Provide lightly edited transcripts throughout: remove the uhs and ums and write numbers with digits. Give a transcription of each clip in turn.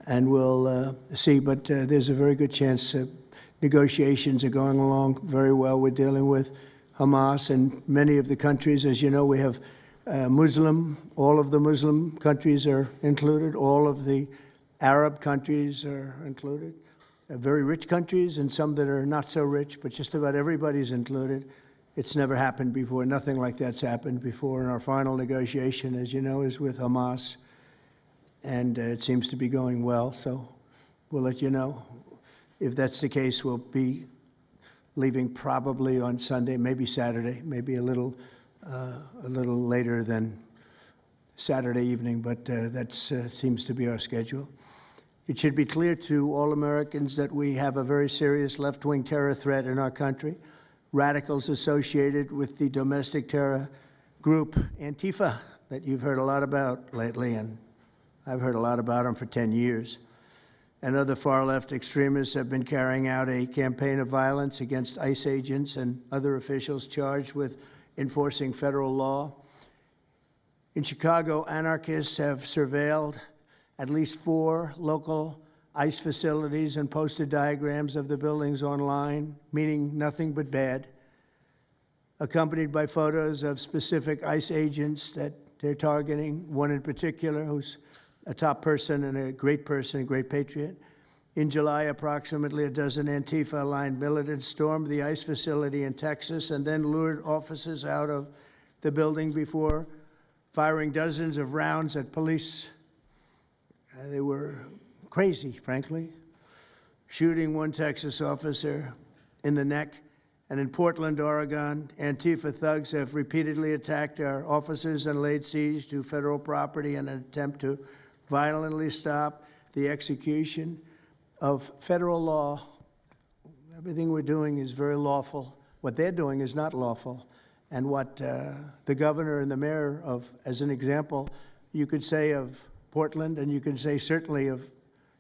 and we'll see. But there's a very good chance negotiations are going along very well. We're dealing with Hamas and many of the countries. As you know, we have all of the Muslim countries are included. All of the Arab countries are included. Very rich countries and some that are not so rich, but just about everybody's included. It's never happened before. Nothing like that's happened before. And our final negotiation, as you know, is with Hamas. And it seems to be going well. So we'll let you know. If that's the case, we'll be leaving probably on Sunday, maybe Saturday, maybe a little later than Saturday evening, but that seems to be our schedule. It should be clear to all Americans that we have a very serious left-wing terror threat in our country. Radicals associated with the domestic terror group ANTIFA that you've heard a lot about lately, and I've heard a lot about them for 10 years. And other far-left extremists have been carrying out a campaign of violence against ICE agents and other officials charged with enforcing federal law. In Chicago, anarchists have surveilled at least 4 local ICE facilities and posted diagrams of the buildings online, meaning nothing but bad, accompanied by photos of specific ICE agents that they're targeting, one in particular who's a top person and a great patriot. In July, approximately a dozen Antifa-aligned militants stormed the ICE facility in Texas and then lured officers out of the building before firing dozens of rounds at police. They were crazy, frankly, shooting one Texas officer in the neck. And in Portland, Oregon, Antifa thugs have repeatedly attacked our officers and laid siege to federal property in an attempt to violently stop the execution of federal law. Everything we're doing is very lawful. What they're doing is not lawful. And what the governor and the mayor of, as an example, you could say of Portland, and you can say certainly of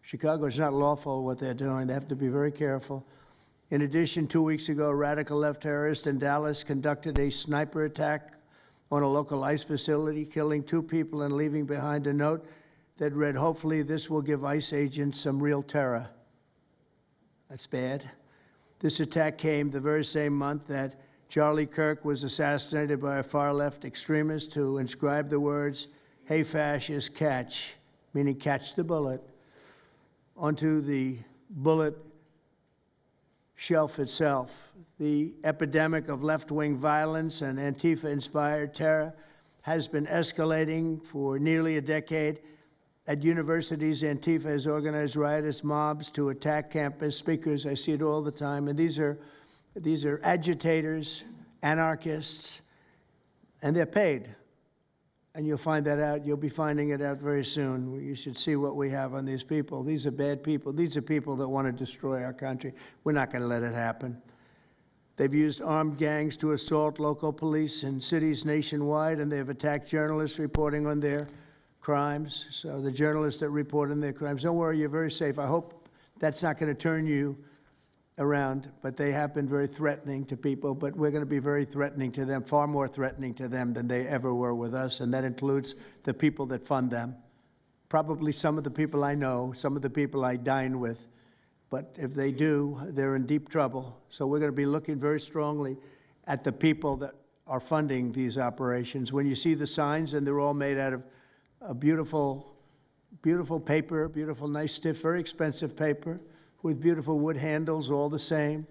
Chicago, it's not lawful what they're doing. They have to be very careful. In addition, 2 weeks ago, a radical left terrorist in Dallas conducted a sniper attack on a local ICE facility, killing 2 people and leaving behind a note that read, "Hopefully this will give ICE agents some real terror." That's bad. This attack came the very same month that Charlie Kirk was assassinated by a far-left extremist who inscribed the words, "Hey, fascist, catch," meaning catch the bullet, onto the bullet shelf itself. The epidemic of left-wing violence and Antifa-inspired terror has been escalating for nearly a decade. At universities, Antifa has organized riotous mobs to attack campus speakers. I see it all the time. And these are agitators, anarchists, and they're paid. And you'll find that out. You'll be finding it out very soon. You should see what we have on these people. These are bad people. These are people that want to destroy our country. We're not going to let it happen. They've used armed gangs to assault local police in cities nationwide, and they've attacked journalists reporting on their crimes. So the journalists that report on their crimes, don't worry, you're very safe. I hope that's not going to turn you around, but they have been very threatening to people, but we're going to be very threatening to them, far more threatening to them than they ever were with us, and that includes the people that fund them. Probably some of the people I know, some of the people I dine with, but if they do, they're in deep trouble. So we're going to be looking very strongly at the people that are funding these operations. When you see the signs, and they're all made out of a beautiful, beautiful paper, beautiful, nice, stiff, very expensive paper, with beautiful wood handles, all the same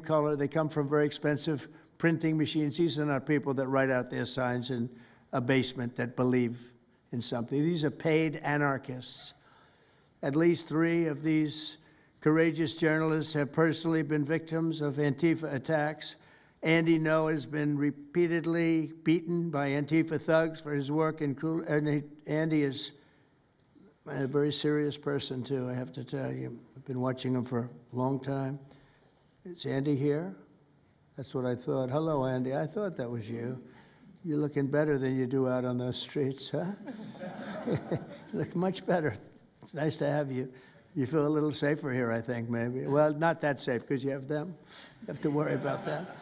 color. They come from very expensive printing machines. These are not people that write out their signs in a basement that believe in something. These are paid anarchists. At least 3 of these courageous journalists have personally been victims of Antifa attacks. Andy Ngo has been repeatedly beaten by Antifa thugs for his work in Andy is a very serious person, too, I have to tell you. I've been watching him for a long time. Is Andy here? That's what I thought. Hello, Andy. I thought that was you. You're looking better than you do out on those streets, huh? You look much better. It's nice to have you. You feel a little safer here, I think, maybe. Well, not that safe, because you have them. You have to worry about that.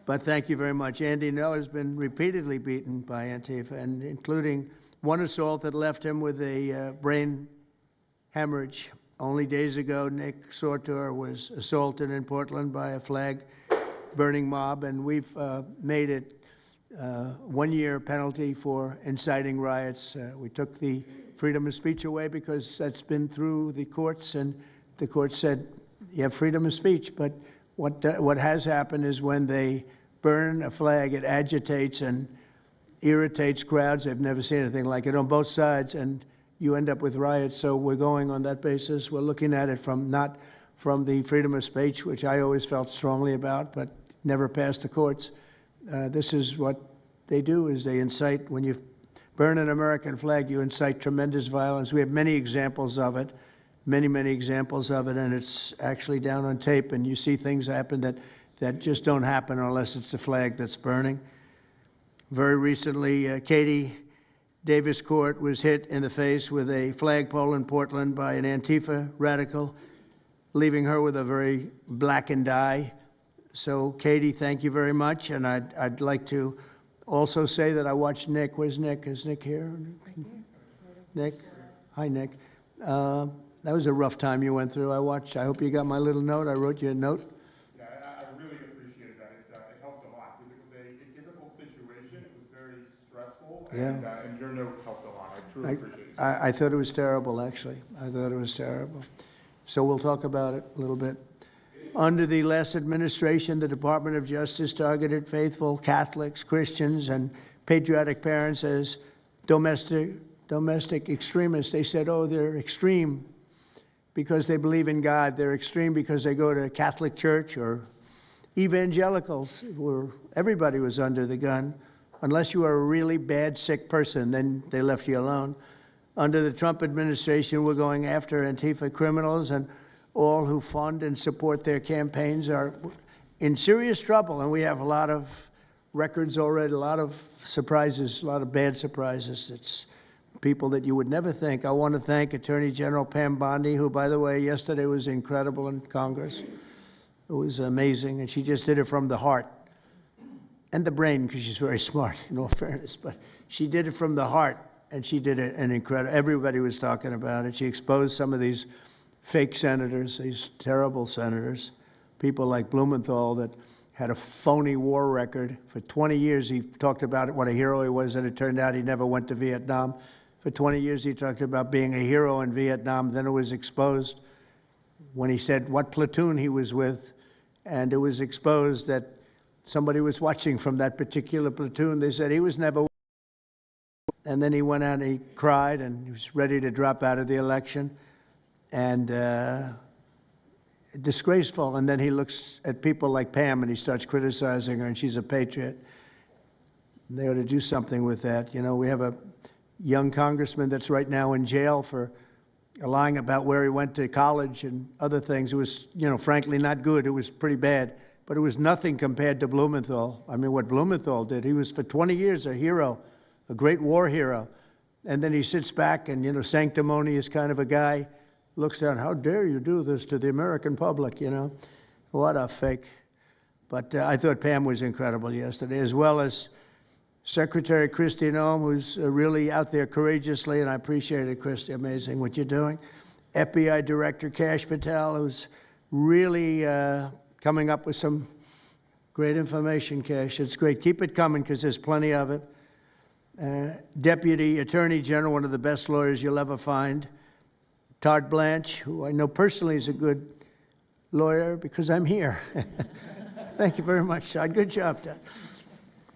But thank you very much. Andy Ngo has been repeatedly beaten by Antifa, and including one assault that left him with a brain hemorrhage. Only days ago, Nick Sortor was assaulted in Portland by a flag-burning mob, and we've made it 1-year penalty for inciting riots. We took the freedom of speech away because that's been through the courts, and the court said you have freedom of speech. But what has happened is when they burn a flag, it agitates and irritates crowds. I've never seen anything like it on both sides, and you end up with riots. So we're going on that basis. We're looking at it not from the freedom of speech, which I always felt strongly about, but never passed the courts. This is what they do, is they incite. When you burn an American flag, you incite tremendous violence. We have many examples of it, many examples of it, and it's actually down on tape, and you see things happen that just don't happen unless it's the flag that's burning. Very recently, Katie Davis Court was hit in the face with a flagpole in Portland by an Antifa radical, leaving her with a very blackened eye. So, Katie, thank you very much. And I'd like to also say that I watched Nick. Where's Nick? Is Nick here? Right here. Nick? Hi, Nick. That was a rough time you went through. I hope you got my little note. I wrote you a note. Yeah, I really appreciated that. It helped a lot because it was a difficult situation. It was very stressful, and your note helped a lot. I truly appreciate it. I thought it was terrible, actually. I thought it was terrible. So we'll talk about it a little bit. Under the last administration, the Department of Justice targeted faithful Catholics, Christians, and patriotic parents as domestic extremists. They said, oh, they're extreme because they believe in God. They're extreme because they go to Catholic church, or evangelicals, where everybody was under the gun. Unless you were a really bad, sick person, then they left you alone. Under the Trump administration, we're going after Antifa criminals, and all who fund and support their campaigns are in serious trouble. And we have a lot of records already, a lot of surprises, a lot of bad surprises. It's people that you would never think. I want to thank Attorney General Pam Bondi, who, by the way, yesterday was incredible in Congress. It was amazing, and she just did it from the heart and the brain, because she's very smart, in all fairness. But she did it from the heart, and she did it an incredible. Everybody was talking about it. She exposed some of these fake senators, these terrible senators, people like Blumenthal that had a phony war record. For 20 years, he talked about what a hero he was, and it turned out he never went to Vietnam. For 20 years, he talked about being a hero in Vietnam. Then it was exposed when he said what platoon he was with, and it was exposed that somebody was watching from that particular platoon. They said he was never. And then he went out and he cried, and he was ready to drop out of the election. And disgraceful. And then he looks at people like Pam and he starts criticizing her, and she's a patriot. They ought to do something with that. You know, we have a young congressman that's right now in jail for lying about where he went to college and other things. It was, you know, frankly not good. It was pretty bad. But it was nothing compared to Blumenthal. I mean, what Blumenthal did, he was for 20 years a hero, a great war hero. And then he sits back and, you know, sanctimonious kind of a guy, looks down, how dare you do this to the American public, you know? What a fake. But I thought Pam was incredible yesterday, as well as Secretary Kristi Noem, who's really out there courageously, and I appreciate it, Kristi, amazing what you're doing. FBI Director Kash Patel, who's really coming up with some great information, Kash. It's great. Keep it coming, because there's plenty of it. Deputy Attorney General, one of the best lawyers you'll ever find, Todd Blanche, who I know personally is a good lawyer because I'm here. Thank you very much, Todd. Good job, Todd.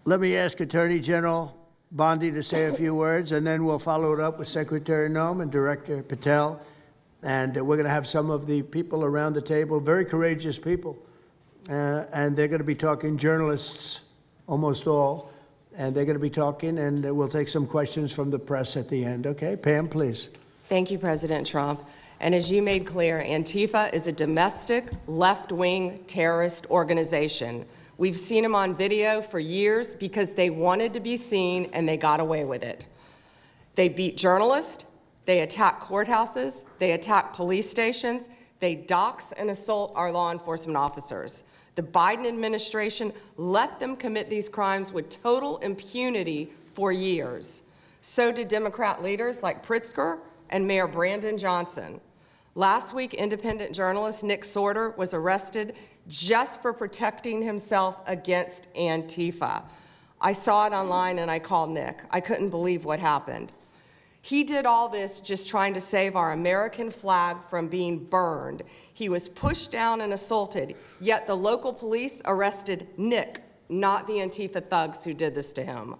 Let me ask Attorney General Bondi to say a few words, and then we'll follow it up with Secretary Noem and Director Patel. And we're going to have some of the people around the table, very courageous people, and they're going to be talking, journalists, almost all, and they're going to be talking, and we'll take some questions from the press at the end. Okay, Pam, please. Thank you, President Trump. And as you made clear, Antifa is a domestic left-wing terrorist organization. We've seen them on video for years because they wanted to be seen and they got away with it. They beat journalists, they attack courthouses, they attack police stations, they dox and assault our law enforcement officers. The Biden administration let them commit these crimes with total impunity for years. So did Democrat leaders like Pritzker and Mayor Brandon Johnson. Last week, independent journalist Nick Sorter was arrested just for protecting himself against Antifa. I saw it online and I called Nick. I couldn't believe what happened. He did all this just trying to save our American flag from being burned. He was pushed down and assaulted, yet the local police arrested Nick, not the Antifa thugs who did this to him.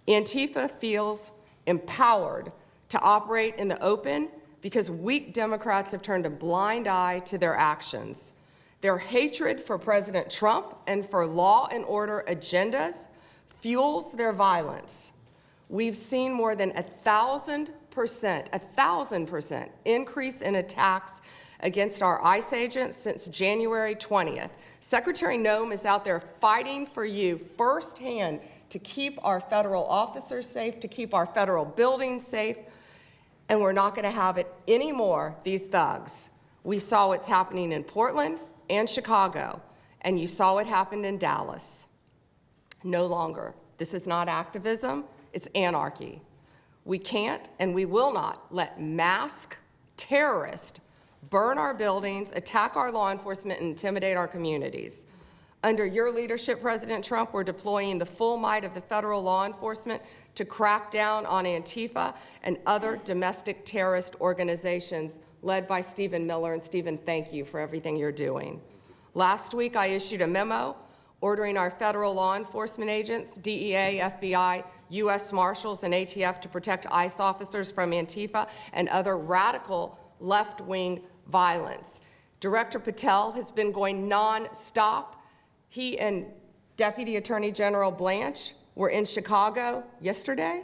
Antifa feels empowered to operate in the open because weak Democrats have turned a blind eye to their actions. Their hatred for President Trump and for law and order agendas fuels their violence. We've seen more than 1,000% increase in attacks against our ICE agents since January 20th. Secretary Noem is out there fighting for you firsthand to keep our federal officers safe, to keep our federal buildings safe, and we're not going to have it anymore, these thugs. We saw what's happening in Portland and Chicago, and you saw what happened in Dallas. No longer. This is not activism, it's anarchy. We can't and we will not let masked terrorists burn our buildings, attack our law enforcement, and intimidate our communities. Under your leadership, President Trump, we're deploying the full might of the federal law enforcement to crack down on Antifa and other domestic terrorist organizations led by Stephen Miller. And Stephen, thank you for everything you're doing. Last week, I issued a memo ordering our federal law enforcement agents, DEA, FBI, U.S. Marshals, and ATF to protect ICE officers from Antifa and other radical left-wing violence. Director Patel has been going non-stop. He and Deputy Attorney General Blanche were in Chicago yesterday.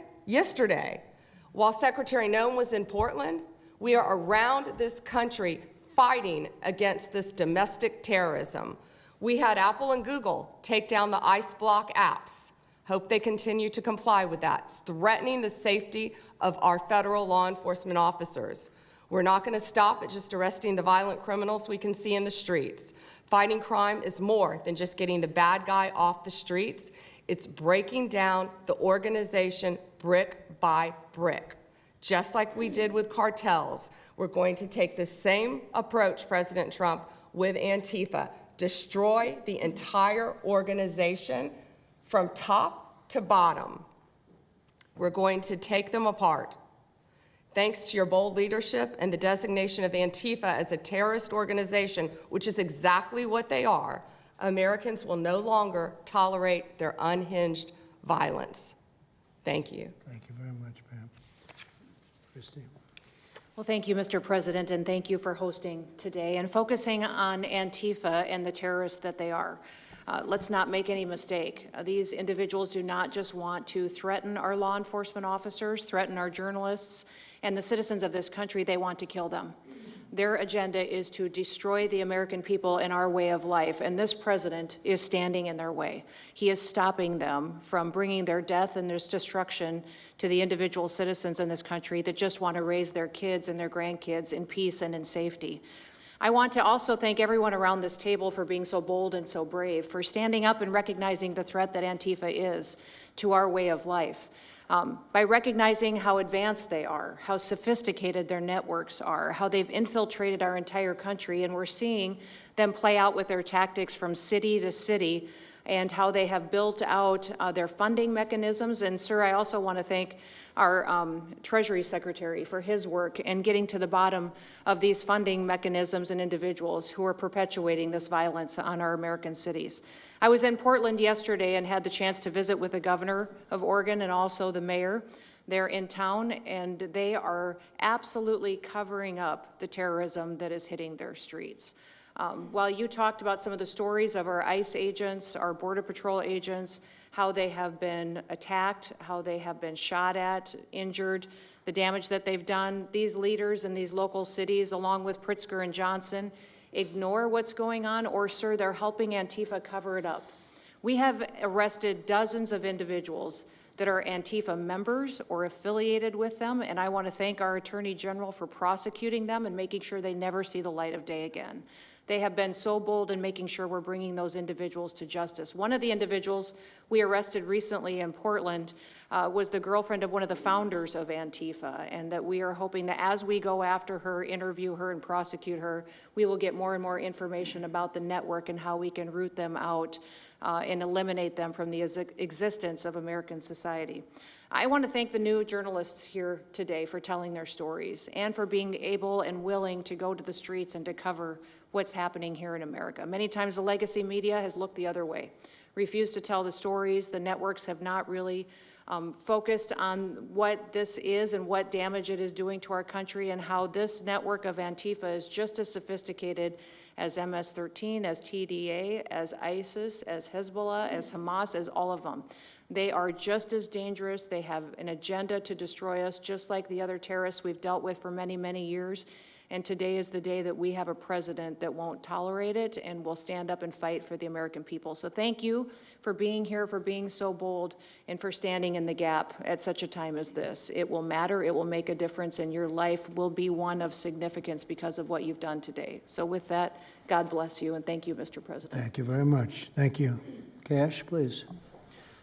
While Secretary Noem was in Portland, we are around this country fighting against this domestic terrorism. We had Apple and Google take down the ICE block apps. Hope they continue to comply with that. It's threatening the safety of our federal law enforcement officers. We're not going to stop at just arresting the violent criminals we can see in the streets. Fighting crime is more than just getting the bad guy off the streets. It's breaking down the organization brick by brick. Just like we did with cartels, we're going to take the same approach, President Trump, with Antifa. Destroy the entire organization from top to bottom. We're going to take them apart. Thanks to your bold leadership and the designation of Antifa as a terrorist organization, which is exactly what they are, Americans will no longer tolerate their unhinged violence. Thank you. Thank you very much, Pam. Christine. Well, thank you, Mr. President, and thank you for hosting today and focusing on Antifa and the terrorists that they are. Let's not make any mistake. These individuals do not just want to threaten our law enforcement officers, threaten our journalists, and the citizens of this country. They want to kill them. Their agenda is to destroy the American people and our way of life, and this president is standing in their way. He is stopping them from bringing their death and their destruction to the individual citizens in this country that just want to raise their kids and their grandkids in peace and in safety. I want to also thank everyone around this table for being so bold and so brave, for standing up and recognizing the threat that Antifa is to our way of life. By recognizing how advanced they are, how sophisticated their networks are, how they've infiltrated our entire country, and we're seeing them play out with their tactics from city to city, and how they have built out their funding mechanisms. And sir, I also want to thank our Treasury Secretary for his work in getting to the bottom of these funding mechanisms and individuals who are perpetuating this violence on our American cities. I was in Portland yesterday and had the chance to visit with the governor of Oregon and also the mayor. They're in town, and they are absolutely covering up the terrorism that is hitting their streets. While you talked about some of the stories of our ICE agents, our Border Patrol agents, how they have been attacked, how they have been shot at, injured, the damage that they've done, these leaders in these local cities, along with Pritzker and Johnson, ignore what's going on, or, sir, they're helping Antifa cover it up. We have arrested dozens of individuals that are Antifa members or affiliated with them, and I want to thank our Attorney General for prosecuting them and making sure they never see the light of day again. They have been so bold in making sure we're bringing those individuals to justice. One of the individuals we arrested recently in Portland was the girlfriend of one of the founders of Antifa, and that we are hoping that as we go after her, interview her, and prosecute her, we will get more and more information about the network and how we can root them out and eliminate them from the existence of American society. I want to thank the new journalists here today for telling their stories and for being able and willing to go to the streets and to cover what's happening here in America. Many times the legacy media has looked the other way, refused to tell the stories. The networks have not really focused on what this is and what damage it is doing to our country, and how this network of Antifa is just as sophisticated as MS-13, as TDA, as ISIS, as Hezbollah, as Hamas, as all of them. They are just as dangerous. They have an agenda to destroy us, just like the other terrorists we've dealt with for many, many years. And today is the day that we have a president that won't tolerate it and will stand up and fight for the American people. So thank you for being here, for being so bold, and for standing in the gap at such a time as this. It will matter, it will make a difference, and your life will be one of significance because of what you've done today. So with that, God bless you, and thank you, Mr. President. Thank you very much. Thank you. Cash, please.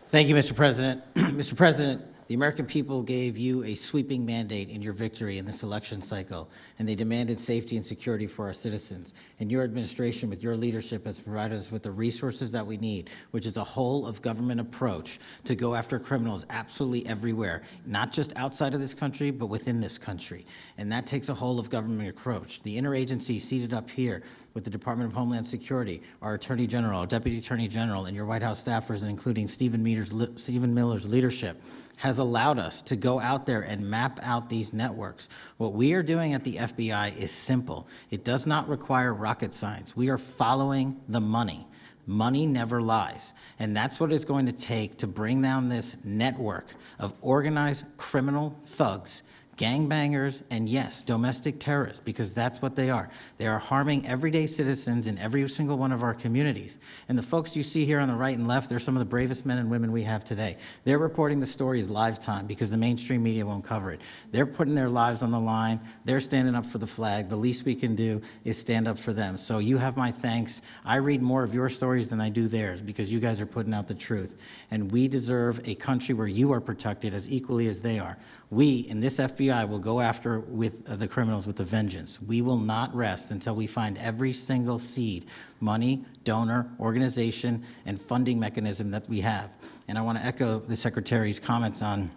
Thank you, Mr. President. Mr. President, the American people gave you a sweeping mandate in your victory in this election cycle, and they demanded safety and security for our citizens. And your administration, with your leadership, has provided us with the resources that we need, which is a whole-of-government approach to go after criminals absolutely everywhere, not just outside of this country, but within this country. And that takes a whole-of-government approach. The interagency seated up here with the Department of Homeland Security, our Attorney General, our Deputy Attorney General, and your White House staffers, and including Stephen Miller's leadership, has allowed us to go out there and map out these networks. What we are doing at the FBI is simple. It does not require rocket science. We are following the money. Money never lies. And that's what it's going to take to bring down this network of organized criminal thugs, gangbangers, and yes, domestic terrorists, because that's what they are. They are harming everyday citizens in every single one of our communities. And the folks you see here on the right and left, they're some of the bravest men and women we have today. They're reporting the stories live time because the mainstream media won't cover it. They're putting their lives on the line. They're standing up for the flag. The least we can do is stand up for them. So you have my thanks. I read more of your stories than I do theirs because you guys are putting out the truth. And we deserve a country where you are protected as equally as they are. We, in this FBI, will go after with the criminals with a vengeance. We will not rest until we find every single seed, money, donor, organization, and funding mechanism that we have. And I want to echo the Secretary's comments on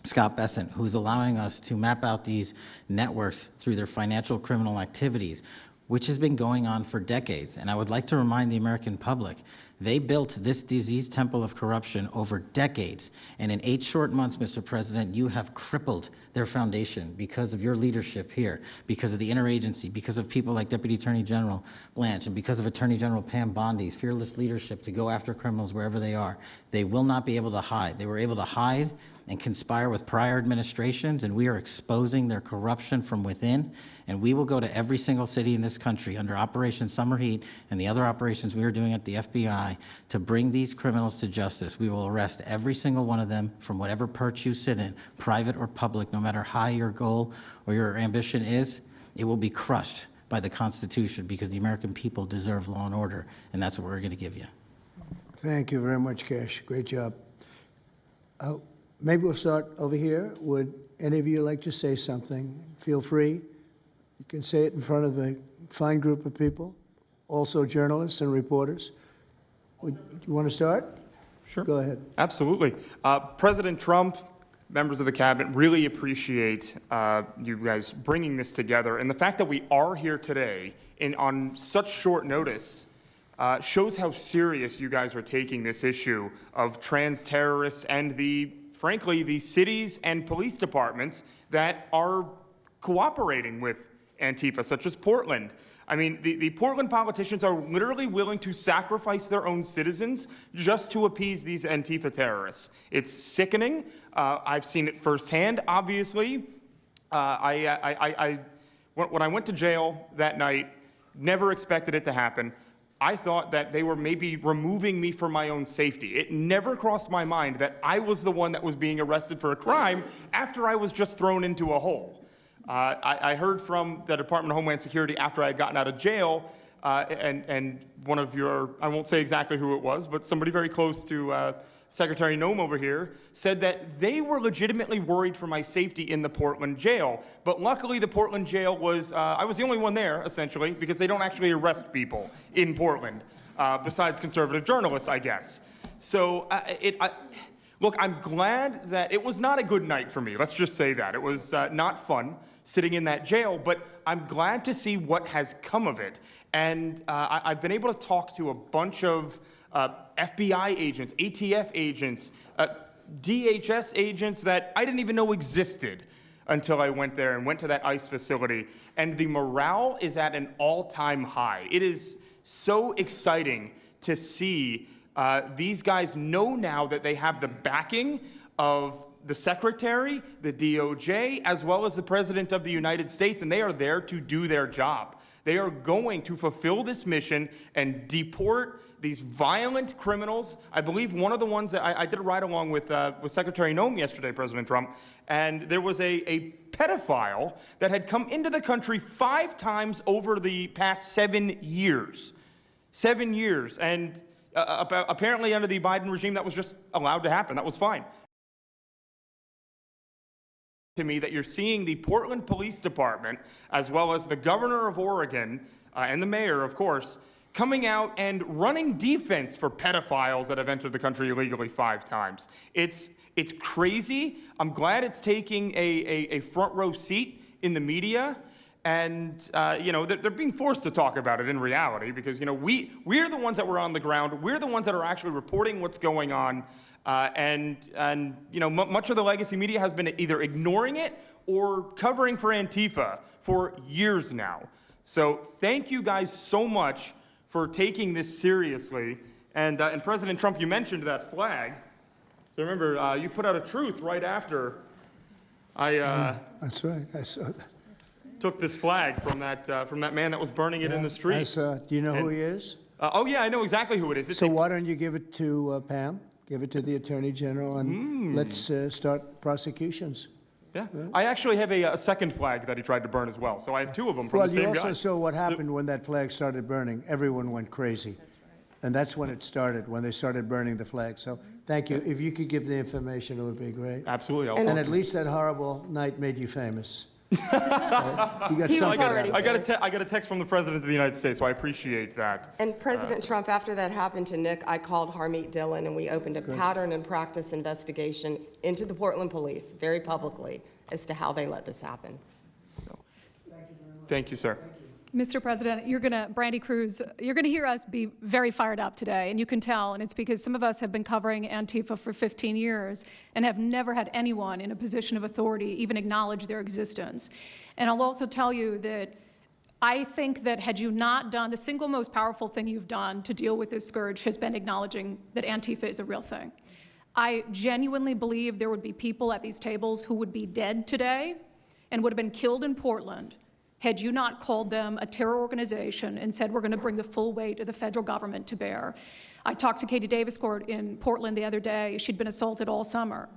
Scott Bessent, who's allowing us to map out these networks through their financial criminal activities, which has been going on for decades. And I would like to remind the American public, they built this disease temple of corruption over decades. And in 8 short months, Mr. President, you have crippled their foundation because of your leadership here, because of the interagency, because of people like Deputy Attorney General Blanche, and because of Attorney General Pam Bondi's fearless leadership to go after criminals wherever they are. They will not be able to hide. They were able to hide and conspire with prior administrations, and we are exposing their corruption from within. And we will go to every single city in this country under Operation Summer Heat and the other operations we are doing at the FBI to bring these criminals to justice. We will arrest every single one of them from whatever perch you sit in, private or public, no matter how your goal or your ambition is. It will be crushed by the Constitution because the American people deserve law and order, and that's what we're going to give you. Thank you very much, Cash. Great job. Maybe we'll start over here. Would any of you like to say something? Feel free. You can say it in front of a fine group of people, also journalists and reporters. You want to start? Sure. Go ahead. Absolutely. President Trump, members of the cabinet, really appreciate you guys bringing this together. And the fact that we are here today on such short notice shows how serious you guys are taking this issue of trans terrorists and frankly, the cities and police departments that are cooperating with Antifa, such as Portland. I mean, the Portland politicians are literally willing to sacrifice their own citizens just to appease these Antifa terrorists. It's sickening. I've seen it firsthand, obviously. When I went to jail that night, never expected it to happen. I thought that they were maybe removing me for my own safety. It never crossed my mind that I was the one that was being arrested for a crime after I was just thrown into a hole. I heard from the Department of Homeland Security after I had gotten out of jail and one of your, I won't say exactly who it was, but somebody very close to Secretary Noem over here, said that they were legitimately worried for my safety in the Portland jail. But luckily, the Portland jail was, I was the only one there, essentially, because they don't actually arrest people in Portland, besides conservative journalists, I guess. So, look, I'm glad that it was not a good night for me. Let's just say that. It was not fun sitting in that jail, but I'm glad to see what has come of it. And I've been able to talk to a bunch of FBI agents, ATF agents, DHS agents that I didn't even know existed until I went there and went to that ICE facility. And the morale is at an all-time high. It is so exciting to see these guys know now that they have the backing of the Secretary, the DOJ, as well as the President of the United States, and they are there to do their job. They are going to fulfill this mission and deport these violent criminals. I believe one of the ones that I did a ride-along with Secretary Noem yesterday, President Trump, and there was a pedophile that had come into the country 5 times over the past 7 years. 7 years, and apparently under the Biden regime, that was just allowed to happen. That was fine. To me that you're seeing the Portland Police Department, as well as the governor of Oregon and the mayor, of course, coming out and running defense for pedophiles that have entered the country illegally 5 times. It's crazy. I'm glad it's taking a front row seat in the media. And, you know, they're being forced to talk about it in reality because, you know, we're the ones that were on the ground. We're the ones that are actually reporting what's going on. And you know, much of the legacy media has been either ignoring it or covering for Antifa for years now. So thank you guys so much for taking this seriously. And President Trump, you mentioned that flag. So remember, you put out a truth right after That's right. I saw that. took this flag from that man that was burning it in the street. I saw it. Do you know who he is? Oh yeah, I know exactly who it is. So why don't you give it to Pam? Give it to the Attorney General, and let's start prosecutions. Yeah. I actually have a second flag that he tried to burn as well. So I have 2 of them from the same guy. Well, you also saw what happened when that flag started burning. Everyone went crazy. That's right. And that's when it started, when they started burning the flag. So thank you. If you could give the information, it would be great. Absolutely. And at least that horrible night made you famous. You got He was something already out of it. I got a text from the President of the United States, so I appreciate that. And President Trump, after that happened to Nick, I called Harmeet Dillon, and we opened a pattern and practice investigation into the Portland police, very publicly, as to how they let this happen. Thank you, sir. Mr. President, Brandy Cruz, you're going to hear us be very fired up today, and you can tell, and it's because some of us have been covering Antifa for 15 years and have never had anyone in a position of authority even acknowledge their existence. And I'll also tell you that I think that had you not done, the single most powerful thing you've done to deal with this scourge has been acknowledging that Antifa is a real thing. I genuinely believe there would be people at these tables who would be dead today and would have been killed in Portland had you not called them a terror organization and said we're going to bring the full weight of the federal government to bear. I talked to Katie Daviscourt in Portland the other day. She'd been assaulted all summer.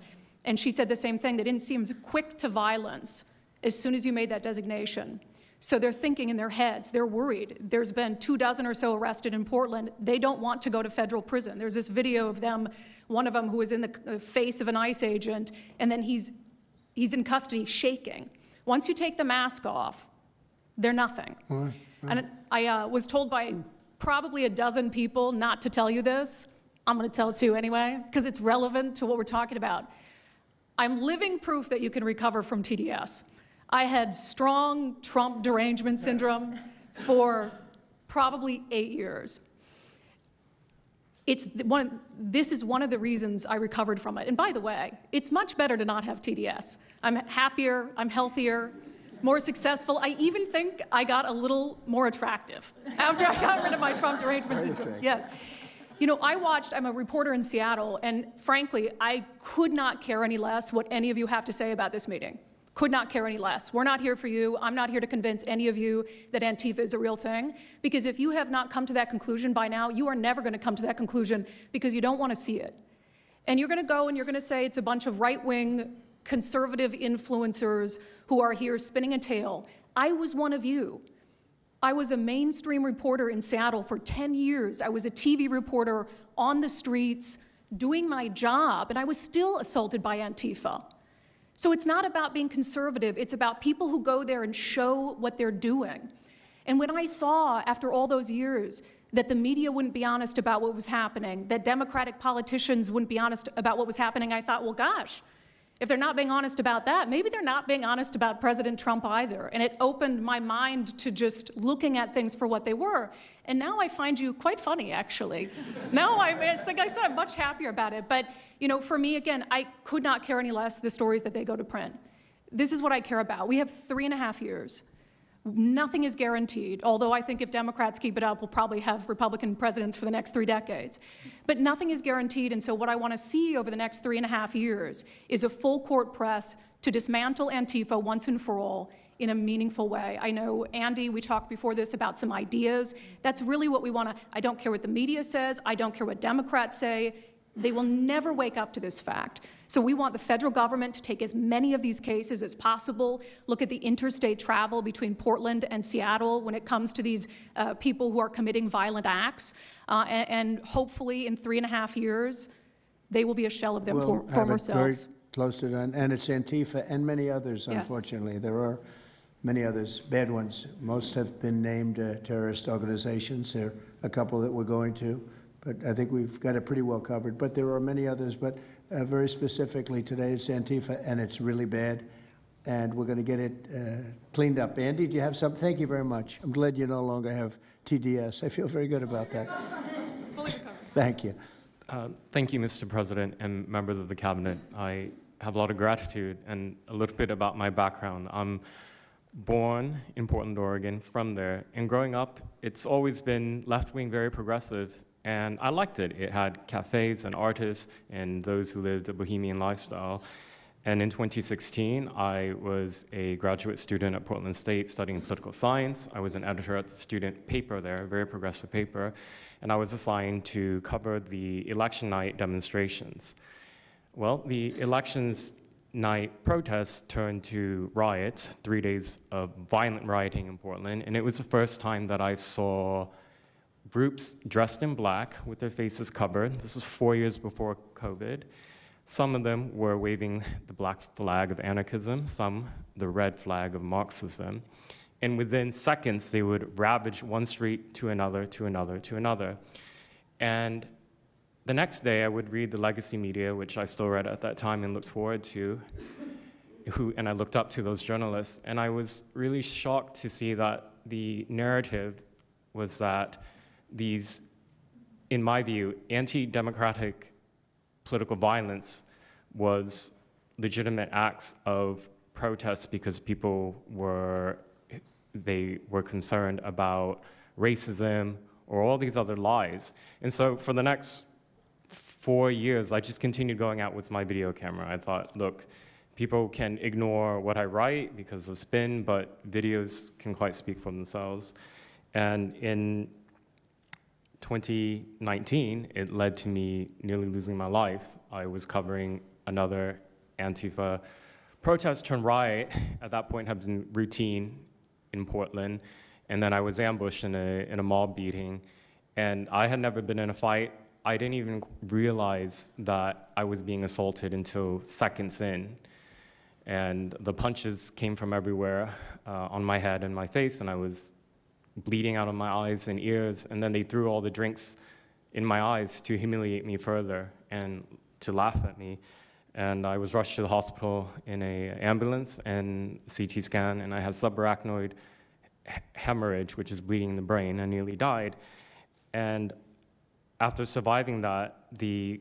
And she said the same thing, that it seems quick to violence as soon as you made that designation. So they're thinking in their heads, they're worried. There's been 24 or so arrested in Portland. They don't want to go to federal prison. There's this video of them, one of them who was in the face of an ICE agent, and then he's in custody shaking. Once you take the mask off, they're nothing. Right. And I was told by probably a dozen people not to tell you this. I'm going to tell it to you anyway, because it's relevant to what we're talking about. I'm living proof that you can recover from TDS. I had strong Trump derangement syndrome for probably 8 years. This is one of the reasons I recovered from it. And by the way, it's much better to not have TDS. I'm happier, I'm healthier, more successful. I even think I got a little more attractive after I got rid of my Trump derangement syndrome. Yes. You know, I'm a reporter in Seattle, and frankly, I could not care any less what any of you have to say about this meeting. Could not care any less. We're not here for you. I'm not here to convince any of you that Antifa is a real thing, because if you have not come to that conclusion by now, you are never going to come to that conclusion because you don't want to see it. And you're going to go and you're going to say it's a bunch of right-wing conservative influencers who are here spinning a tale. I was one of you. I was a mainstream reporter in Seattle for 10 years. I was a TV reporter on the streets doing my job, and I was still assaulted by Antifa. So it's not about being conservative, it's about people who go there and show what they're doing. And when I saw, after all those years, that the media wouldn't be honest about what was happening, that Democratic politicians wouldn't be honest about what was happening, I thought, well, gosh, if they're not being honest about that, maybe they're not being honest about President Trump either. And it opened my mind to just looking at things for what they were. And now I find you quite funny, actually. Now it's like I said, I'm much happier about it. But you know, for me, again, I could not care any less the stories that they go to print. This is what I care about. We have 3.5 years. Nothing is guaranteed, although I think if Democrats keep it up, we'll probably have Republican presidents for the next 3 decades. But nothing is guaranteed, and so what I want to see over the next 3.5 years is a full court press to dismantle Antifa once and for all in a meaningful way. I know, Andy, we talked before this about some ideas. That's really what we want to, I don't care what the media says, I don't care what Democrats say. They will never wake up to this fact. So we want the federal government to take as many of these cases as possible, look at the interstate travel between Portland and Seattle when it comes to these people who are committing violent acts, and hopefully in 3.5 years, they will be a shell of their former selves. Very close to that, and it's Antifa and many others, unfortunately. Yes. There are many others, bad ones. Most have been named terrorist organizations. There are a couple that we're going to, but I think we've got it pretty well covered. But there are many others, but very specifically today it's Antifa, and it's really bad, and we're going to get it cleaned up. Andy, do you have something? Thank you very much. I'm glad you no longer have TDS. I feel very good about that. Thank you. Thank you, Mr. President and members of the Cabinet. I have a lot of gratitude, and a little bit about my background. I'm born in Portland, Oregon, from there, and growing up, it's always been left-wing, very progressive, and I liked it. It had cafes and artists and those who lived a bohemian lifestyle. And in 2016, I was a graduate student at Portland State studying political science. I was an editor at the student paper there, a very progressive paper, and I was assigned to cover the election night demonstrations. Well, the elections night protests turned to riots, 3 days of violent rioting in Portland, and it was the first time that I saw groups dressed in black with their faces covered. This was 4 years before COVID. Some of them were waving the black flag of anarchism, some the red flag of Marxism. And within seconds, they would ravage one street to another, to another, to another. And the next day, I would read the legacy media, which I still read at that time and looked forward to, and I looked up to those journalists. And I was really shocked to see that the narrative was that these, in my view, anti-democratic political violence was legitimate acts of protest because people were concerned about racism or all these other lies. And so for the next 4 years, I just continued going out with my video camera. I thought, look, people can ignore what I write because of spin, but videos can quite speak for themselves. And in 2019, it led to me nearly losing my life. I was covering another Antifa protest turned riot. At that point, had been routine in Portland, and then I was ambushed in a mob beating. And I had never been in a fight. I didn't even realize that I was being assaulted until seconds in. And the punches came from everywhere on my head and my face, and I was bleeding out of my eyes and ears, and then they threw all the drinks in my eyes to humiliate me further and to laugh at me. And I was rushed to the hospital in an ambulance and CT scan, and I had subarachnoid hemorrhage, which is bleeding in the brain. I nearly died. And after surviving that, the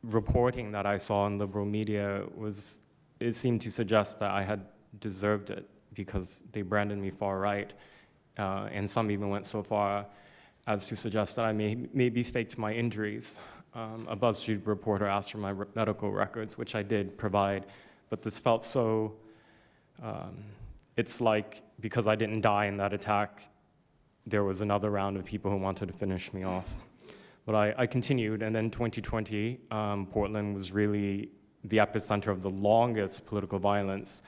reporting that I saw in liberal media it seemed to suggest that I had deserved it, because they branded me far right, and some even went so far as to suggest that I maybe faked my injuries. A BuzzFeed reporter asked for my medical records, which I did provide, but this felt so, it's like because I didn't die in that attack, there was another round of people who wanted to finish me off. But I continued, and then 2020, Portland was really the epicenter of the longest political violence.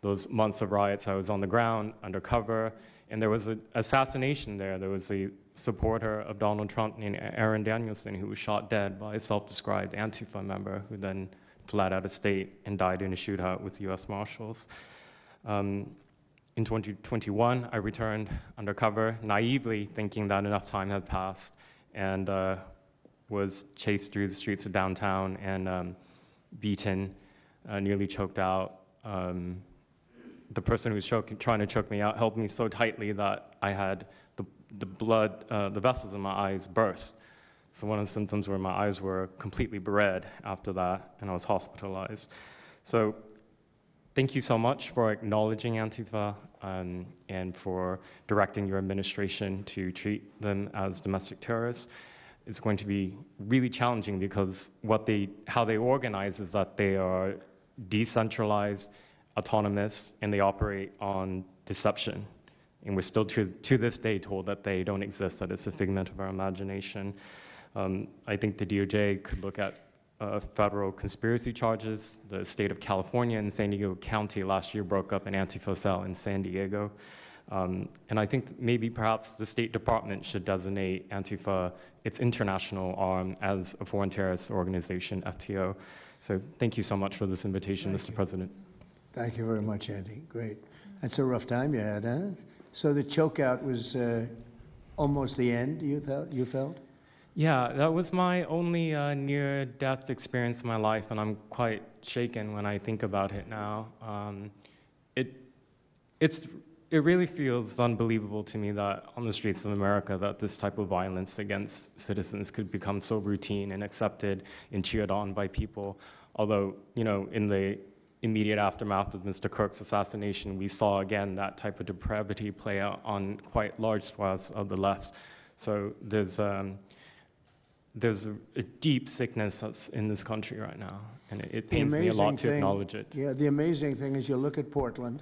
Those months of riots, I was on the ground, undercover, And there was an assassination there. There was a supporter of Donald Trump named Aaron Danielson who was shot dead by a self-described Antifa member who then fled out of state and died in a shootout with U.S. Marshals. In 2021, I returned undercover, naively thinking that enough time had passed, and was chased through the streets of downtown and beaten, nearly choked out. The person who was trying to choke me out held me so tightly that I had the blood, the vessels in my eyes burst. So one of the symptoms were my eyes were completely red after that, and I was hospitalized. So thank you so much for acknowledging Antifa and for directing your administration to treat them as domestic terrorists. It's going to be really challenging because how they organize is that they are decentralized, autonomous, and they operate on deception. And we're still to this day told that they don't exist, that it's a figment of our imagination. I think the DOJ could look at federal conspiracy charges. The state of California and San Diego County last year broke up an Antifa cell in San Diego. And I think maybe perhaps the State Department should designate Antifa, its international arm, as a foreign terrorist organization, FTO. So thank you so much for this invitation, Mr. President. Thank you very much, Andy. Great. That's a rough time you had, huh? So the chokeout was almost the end, you felt? Yeah, that was my only near-death experience in my life, and I'm quite shaken when I think about it now. It really feels unbelievable to me that on the streets of America that this type of violence against citizens could become so routine and accepted and cheered on by people. Although, you know, in the immediate aftermath of Mr. Kirk's assassination, we saw again that type of depravity play out on quite large swaths of the left. So there's a deep sickness that's in this country right now, and it pains me a lot to acknowledge it. Yeah, the amazing thing is you look at Portland,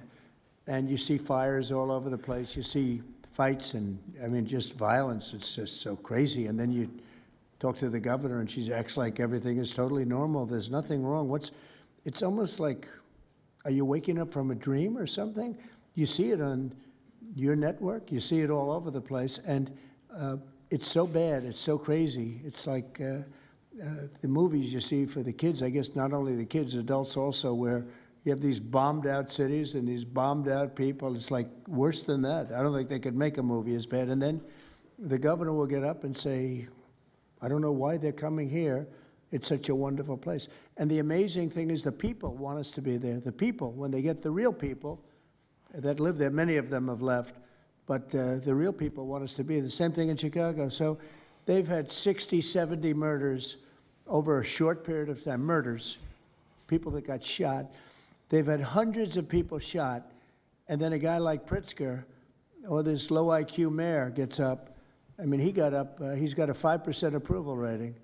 and you see fires all over the place. You see fights and, I mean, just violence. It's just so crazy. And then you talk to the governor, and she acts like everything is totally normal. There's nothing wrong. It's almost like, are you waking up from a dream or something? You see it on your network. You see it all over the place. And it's so bad. It's so crazy. It's like the movies you see for the kids, I guess not only the kids, adults also, where you have these bombed out cities and these bombed out people. It's like worse than that. I don't think they could make a movie as bad. And then the governor will get up and say, I don't know why they're coming here. It's such a wonderful place. And the amazing thing is the people want us to be there. The people, when they get the real people that live there, many of them have left, but the real people want us to be there. The same thing in Chicago. So they've had 60, 70 murders over a short period of time, murders, people that got shot. They've had hundreds of people shot, and then a guy like Pritzker, or this low IQ mayor, gets up. I mean, he got up, he's got a 5% approval rating,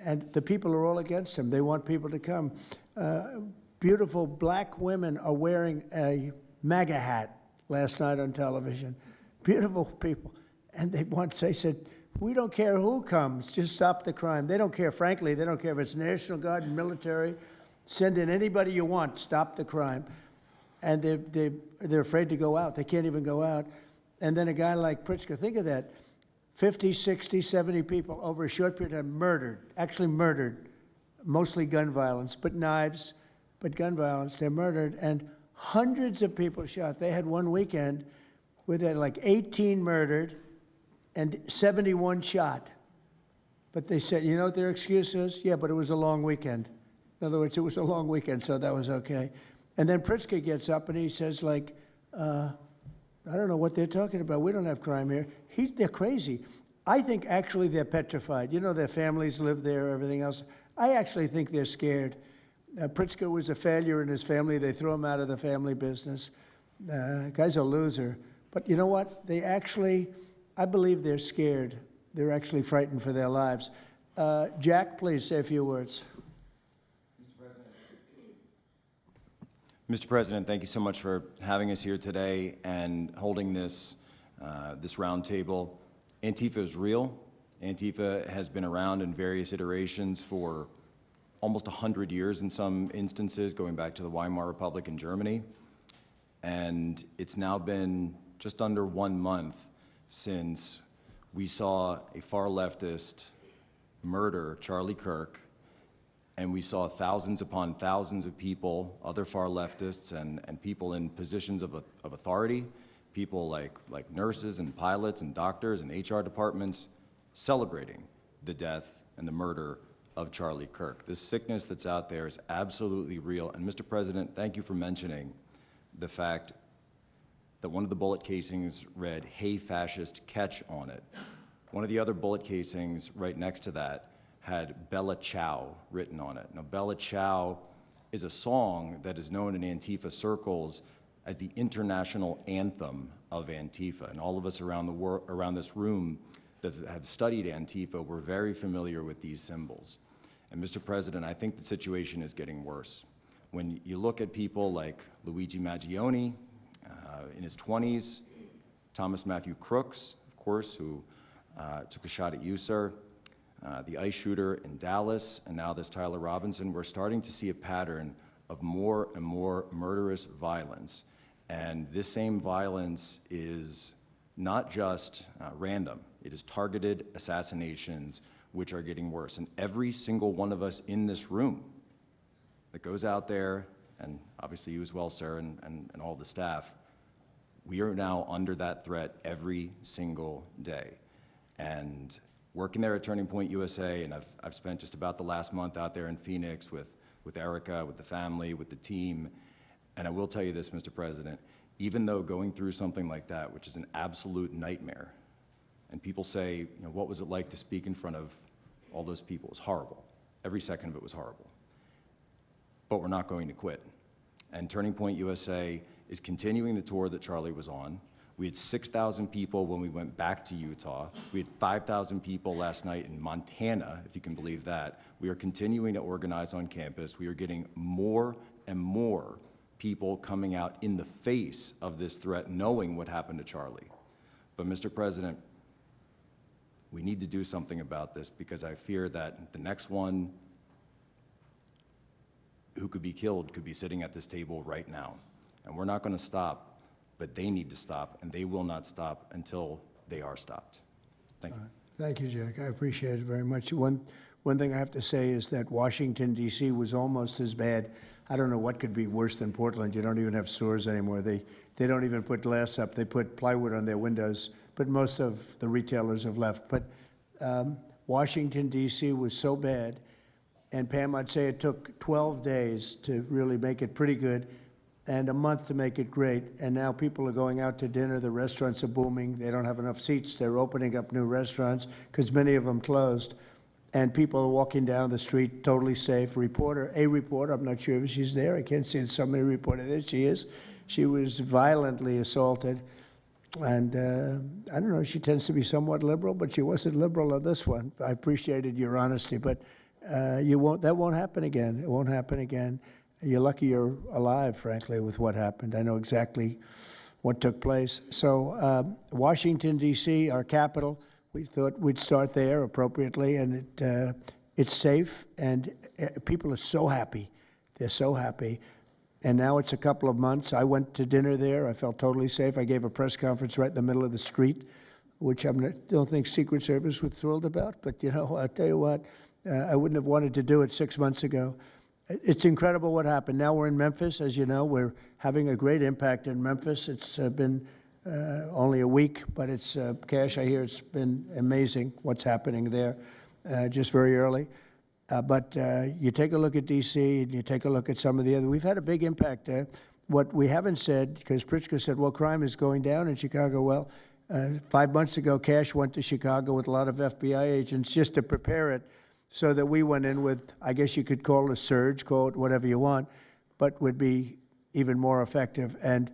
and the people are all against him. They want people to come. Beautiful black women are wearing a MAGA hat last night on television. Beautiful people. And they said, we don't care who comes, just stop the crime. They don't care, frankly, they don't care if it's National Guard and military. Send in anybody you want, stop the crime. And they're afraid to go out. They can't even go out. And then a guy like Pritzker, think of that, 50, 60, 70 people over a short period of time murdered, actually murdered, mostly gun violence, but knives, but gun violence, they're murdered, and hundreds of people shot. They had one weekend where they had like 18 murdered and 71 shot. But they said, you know what their excuse is? Yeah, but it was a long weekend. In other words, it was a long weekend, so that was okay. And then Pritzker gets up and he says, like, I don't know what they're talking about. We don't have crime here. They're crazy. I think actually they're petrified. You know, their families live there, everything else. I actually think they're scared. Pritzker was a failure in his family. They threw him out of the family business. Guy's a loser. But you know what? They actually, I believe they're scared. They're actually frightened for their lives. Jack, please say a few words. Mr. President, thank you so much for having us here today and holding this roundtable. Antifa is real. Antifa has been around in various iterations for almost 100 years in some instances, going back to the Weimar Republic in Germany. And it's now been just under 1 month since we saw a far leftist murder Charlie Kirk, and we saw thousands upon thousands of people, other far leftists and people in positions of authority, people like nurses and pilots and doctors and HR departments celebrating the death and the murder of Charlie Kirk. This sickness that's out there is absolutely real. And Mr. President, thank you for mentioning the fact that one of the bullet casings read, "Hey fascist, catch" on it. One of the other bullet casings right next to that had Bella Ciao written on it. Now, Bella Ciao is a song that is known in Antifa circles as the international anthem of Antifa. And all of us around this room that have studied Antifa, we're very familiar with these symbols. And Mr. President, I think the situation is getting worse. When you look at people like Luigi Maggioni, in his 20s, Thomas Matthew Crooks, of course, who took a shot at you, sir, the ICE shooter in Dallas, and now this Tyler Robinson, we're starting to see a pattern of more and more murderous violence. And this same violence is not just random. It is targeted assassinations, which are getting worse. And every single one of us in this room that goes out there, and obviously you as well, sir, and all the staff, we are now under that threat every single day. And working there at Turning Point USA, and I've spent just about the last month out there in Phoenix with Erica, with the family, with the team. And I will tell you this, Mr. President, even though going through something like that, which is an absolute nightmare, and people say, you know, what was it like to speak in front of all those people? It was horrible. Every second of it was horrible. But we're not going to quit. And Turning Point USA is continuing the tour that Charlie was on. We had 6,000 people when we went back to Utah. We had 5,000 people last night in Montana, if you can believe that. We are continuing to organize on campus. We are getting more and more people coming out in the face of this threat, knowing what happened to Charlie. But Mr. President, we need to do something about this, because I fear that the next one who could be killed could be sitting at this table right now. And we're not going to stop, but they need to stop, and they will not stop until they are stopped. Thank you. Thank you, Jack. I appreciate it very much. One thing I have to say is that Washington, D.C. was almost as bad. I don't know what could be worse than Portland. You don't even have stores anymore. They don't even put glass up. They put plywood on their windows, but most of the retailers have left. But Washington, D.C. was so bad, and Pam, I'd say it took 12 days to really make it pretty good, and a month to make it great. And now people are going out to dinner. The restaurants are booming. They don't have enough seats. They're opening up new restaurants because many of them closed. And people are walking down the street totally safe. A reporter, I'm not sure if she's there. I can't see somebody reported there. She is. She was violently assaulted. And I don't know, she tends to be somewhat liberal, but she wasn't liberal on this one. I appreciated your honesty, but that won't happen again. It won't happen again. You're lucky you're alive, frankly, with what happened. I know exactly what took place. So Washington, D.C., our capital, we thought we'd start there appropriately, and it's safe, and people are so happy. They're so happy. And now it's a couple of months. I went to dinner there. I felt totally safe. I gave a press conference right in the middle of the street, which I don't think Secret Service was thrilled about. But, you know, I'll tell you what, I wouldn't have wanted to do it 6 months ago. It's incredible what happened. Now we're in Memphis. As you know, we're having a great impact in Memphis. It's been only a week, but it's, Cash, I hear it's been amazing what's happening there, just very early. But you take a look at D.C. and you take a look at some of the other. We've had a big impact. What we haven't said, because Pritzker said, well, crime is going down in Chicago. Well, 5 months ago, Cash went to Chicago with a lot of FBI agents just to prepare it, so that we went in with, I guess you could call it a surge, call it whatever you want, but would be even more effective. And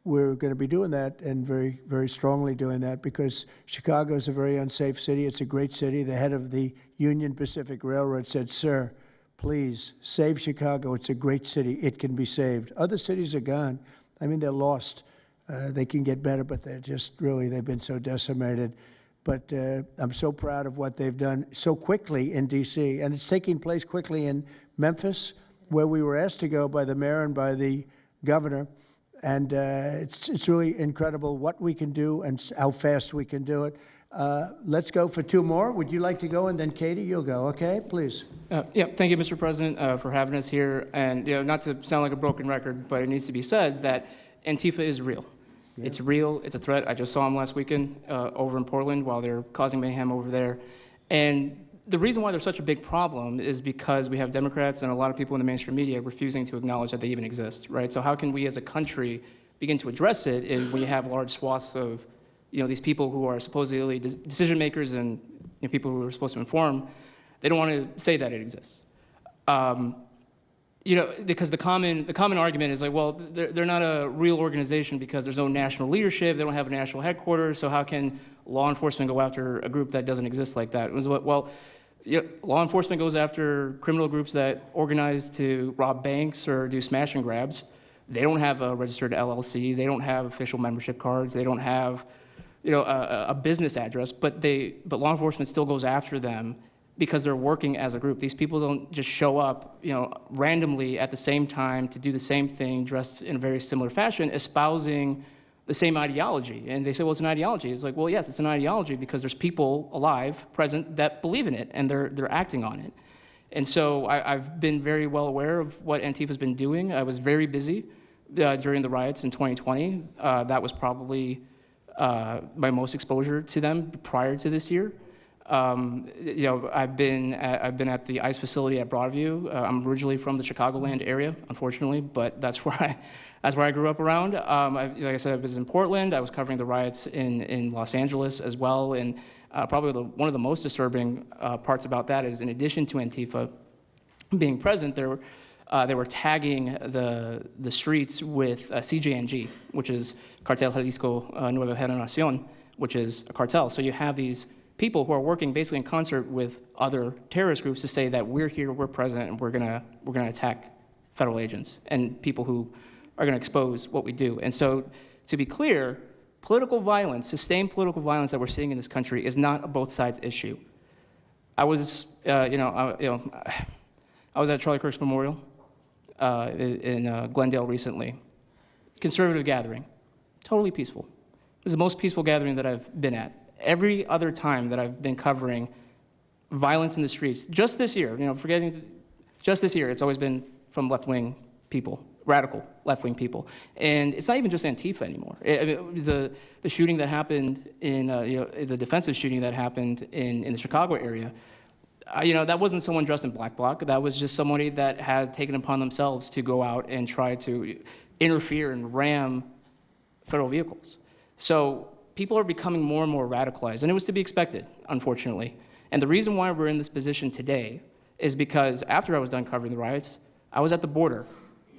we're going to be doing that, and very, very strongly doing that, because Chicago is a very unsafe city. It's a great city. The head of the Union Pacific Railroad said, sir, please save Chicago. It's a great city. It can be saved. Other cities are gone. I mean, they're lost. They can get better, but they're just really, they've been so decimated. But I'm so proud of what they've done so quickly in D.C., and it's taking place quickly in Memphis, where we were asked to go by the mayor and by the governor. and it's really incredible what we can do and how fast we can do it. Let's go for two more. Would you like to go? And then Katie, you'll go, okay? Please. Yeah, thank you, Mr. President, for having us here. And not to sound like a broken record, but it needs to be said that Antifa is real. Yeah. It's real. It's a threat. I just saw them last weekend over in Portland while they're causing mayhem over there. And the reason why there's such a big problem is because we have Democrats and a lot of people in the mainstream media refusing to acknowledge that they even exist, right? So how can we as a country begin to address it if we have large swaths of these people who are supposedly decision makers and people who are supposed to inform, they don't want to say that it exists. Because the common argument is like, well, they're not a real organization because there's no national leadership, they don't have a national headquarters, so how can law enforcement go after a group that doesn't exist like that? Well, law enforcement goes after criminal groups that organize to rob banks or do smash and grabs. They don't have a registered LLC, they don't have official membership cards, they don't have a business address, but law enforcement still goes after them because they're working as a group. These people don't just show up, randomly at the same time to do the same thing, dressed in a very similar fashion, espousing the same ideology. And they say, well, it's an ideology. It's like, well, yes, it's an ideology because there's people alive, present, that believe in it, and they're acting on it. And so I've been very well aware of what Antifa's been doing. I was very busy during the riots in 2020. That was probably my most exposure to them prior to this year. I've been at the ICE facility at Broadview. I'm originally from the Chicagoland area, unfortunately, but that's where I grew up around. Like I said, I was in Portland. I was covering the riots in Los Angeles as well. And probably one of the most disturbing parts about that is, in addition to Antifa being present, they were tagging the streets with CJNG, which is Cartel Jalisco Nueva Generación, which is a cartel. So you have these people who are working basically in concert with other terrorist groups to say that we're here, we're present, and we're gonna attack federal agents and people who are gonna expose what we do. And so, to be clear, political violence, sustained political violence that we're seeing in this country is not a both sides issue. I was, I was at Charlie Kirk's memorial in Glendale recently. Conservative gathering, totally peaceful. It was the most peaceful gathering that I've been at. Every other time that I've been covering violence in the streets, just this year, just this year, it's always been from left-wing people, radical left-wing people. And it's not even just Antifa anymore. The shooting that happened in, the defensive shooting that happened in the Chicago area, that wasn't someone dressed in black bloc. That was just somebody that had taken upon themselves to go out and try to interfere and ram federal vehicles. So people are becoming more and more radicalized, and it was to be expected, unfortunately. And the reason why we're in this position today is because after I was done covering the riots, I was at the border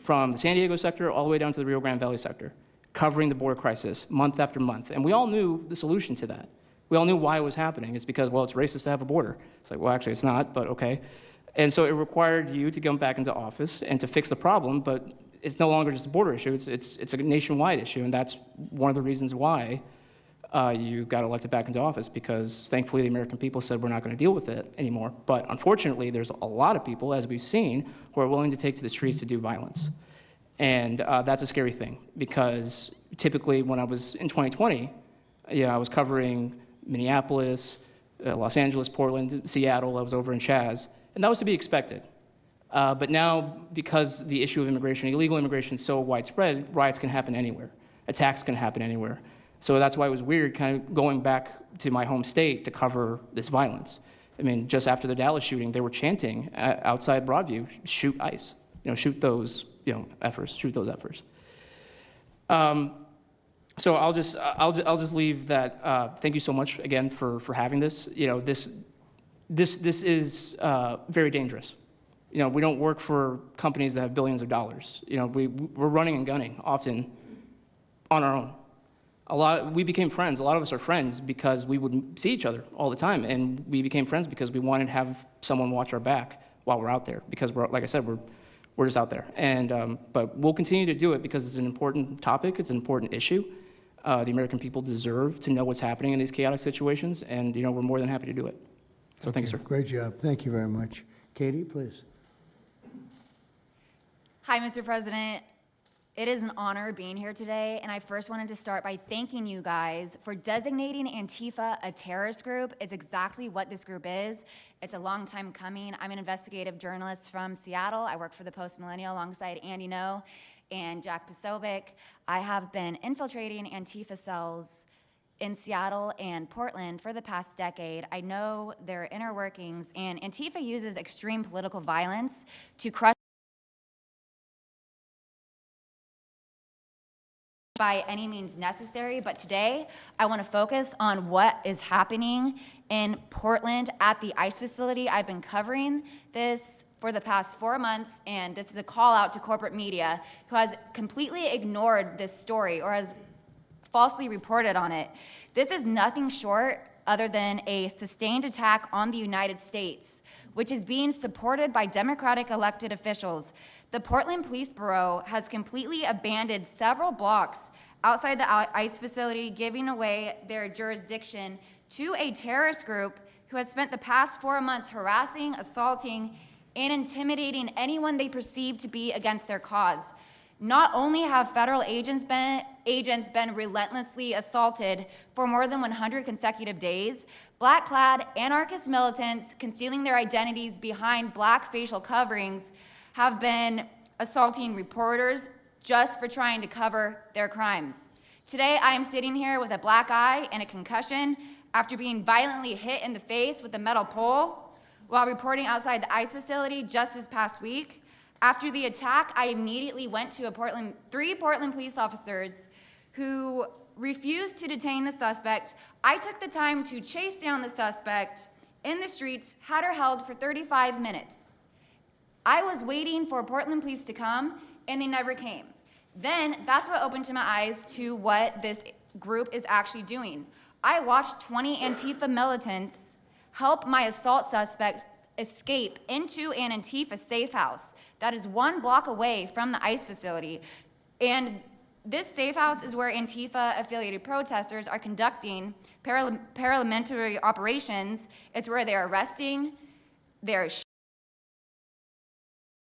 from the San Diego sector all the way down to the Rio Grande Valley sector, covering the border crisis month after month. And we all knew the solution to that. We all knew why it was happening. It's because, well, it's racist to have a border. It's like, well, actually, it's not, but okay. And so it required you to come back into office and to fix the problem, but it's no longer just a border issue. It's a nationwide issue, and that's one of the reasons why you got elected back into office, because thankfully the American people said we're not going to deal with it anymore. But unfortunately, there's a lot of people, as we've seen, who are willing to take to the streets to do violence. And that's a scary thing, because typically when I was in 2020, I was covering Minneapolis, Los Angeles, Portland, Seattle. I was over in Chaz, and that was to be expected. But now, because the issue of immigration, illegal immigration, is so widespread, riots can happen anywhere. Attacks can happen anywhere. So that's why it was weird kind of going back to my home state to cover this violence. I mean, just after the Dallas shooting, they were chanting outside Broadview, shoot ICE, shoot those, efforts, shoot those efforts. So I'll just leave that. Thank you so much again for having this. This is very dangerous. We don't work for companies that have billions of dollars. We're running and gunning often on our own. We became friends. A lot of us are friends because we would see each other all the time, and we became friends because we wanted to have someone watch our back while we're out there. Because like I said, we're just out there. And but we'll continue to do it because it's an important topic. It's an important issue. The American people deserve to know what's happening in these chaotic situations, and we're more than happy to do it. So thank you, sir. Great job. Thank you very much. Katie, please. Hi, Mr. President. It is an honor being here today, and I first wanted to start by thanking you guys for designating Antifa a terrorist group. It's exactly what this group is. It's a long time coming. I'm an investigative journalist from Seattle. I work for the Post Millennial alongside Andy No and Jack Posobiec. I have been infiltrating Antifa cells in Seattle and Portland for the past decade. I know their inner workings, and Antifa uses extreme political violence to crush by any means necessary, but today I want to focus on what is happening in Portland at the ICE facility. I've been covering this for the past 4 months, and this is a call out to corporate media who has completely ignored this story or has falsely reported on it. This is nothing short other than a sustained attack on the United States, which is being supported by Democratic elected officials. The Portland Police Bureau has completely abandoned several blocks outside the ICE facility, giving away their jurisdiction to a terrorist group who has spent the past 4 months harassing, assaulting, and intimidating anyone they perceive to be against their cause. Not only have federal agents been relentlessly assaulted for more than 100 consecutive days, black-clad anarchist militants concealing their identities behind black facial coverings have been assaulting reporters just for trying to cover their crimes. Today, I am sitting here with a black eye and a concussion after being violently hit in the face with a metal pole while reporting outside the ICE facility just this past week. After the attack, I immediately went to three Portland police officers who refused to detain the suspect. I took the time to chase down the suspect in the streets, had her held for 35 minutes. I was waiting for Portland police to come, and they never came. Then that's what opened to my eyes to what this group is actually doing. I watched 20 Antifa militants help my assault suspect escape into an Antifa safe house that is 1 block away from the ICE facility. And this safe house is where Antifa-affiliated protesters are conducting paramilitary operations. It's where they're arresting, they're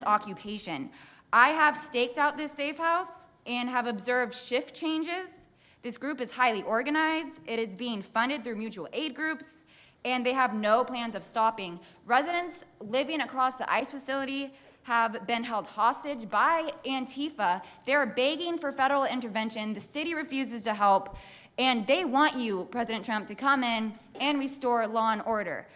occupation. I have staked out this safe house and have observed shift changes. This group is highly organized. It is being funded through mutual aid groups, and they have no plans of stopping. Residents living across the ICE facility have been held hostage by Antifa. They're begging for federal intervention. The city refuses to help, and they want you, President Trump, to come in and restore law and order.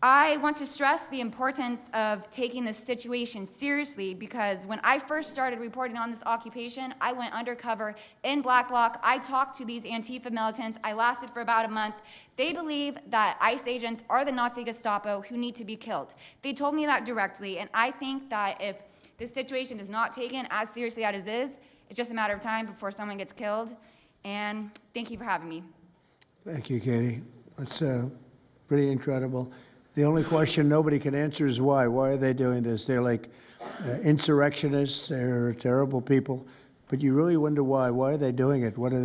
I want to stress the importance of taking this situation seriously, because when I first started reporting on this occupation, I went undercover in Black Bloc. I talked to these Antifa militants. I lasted for about a month. They believe that ICE agents are the Nazi Gestapo who need to be killed. They told me that directly, and I think that if this situation is not taken as seriously as it is, it's just a matter of time before someone gets killed. And thank you for having me. Thank you, Katie. That's pretty incredible. The only question nobody can answer is why. Why are they doing this? They're like insurrectionists. They're terrible people. But you really wonder why. Why are they doing it? What are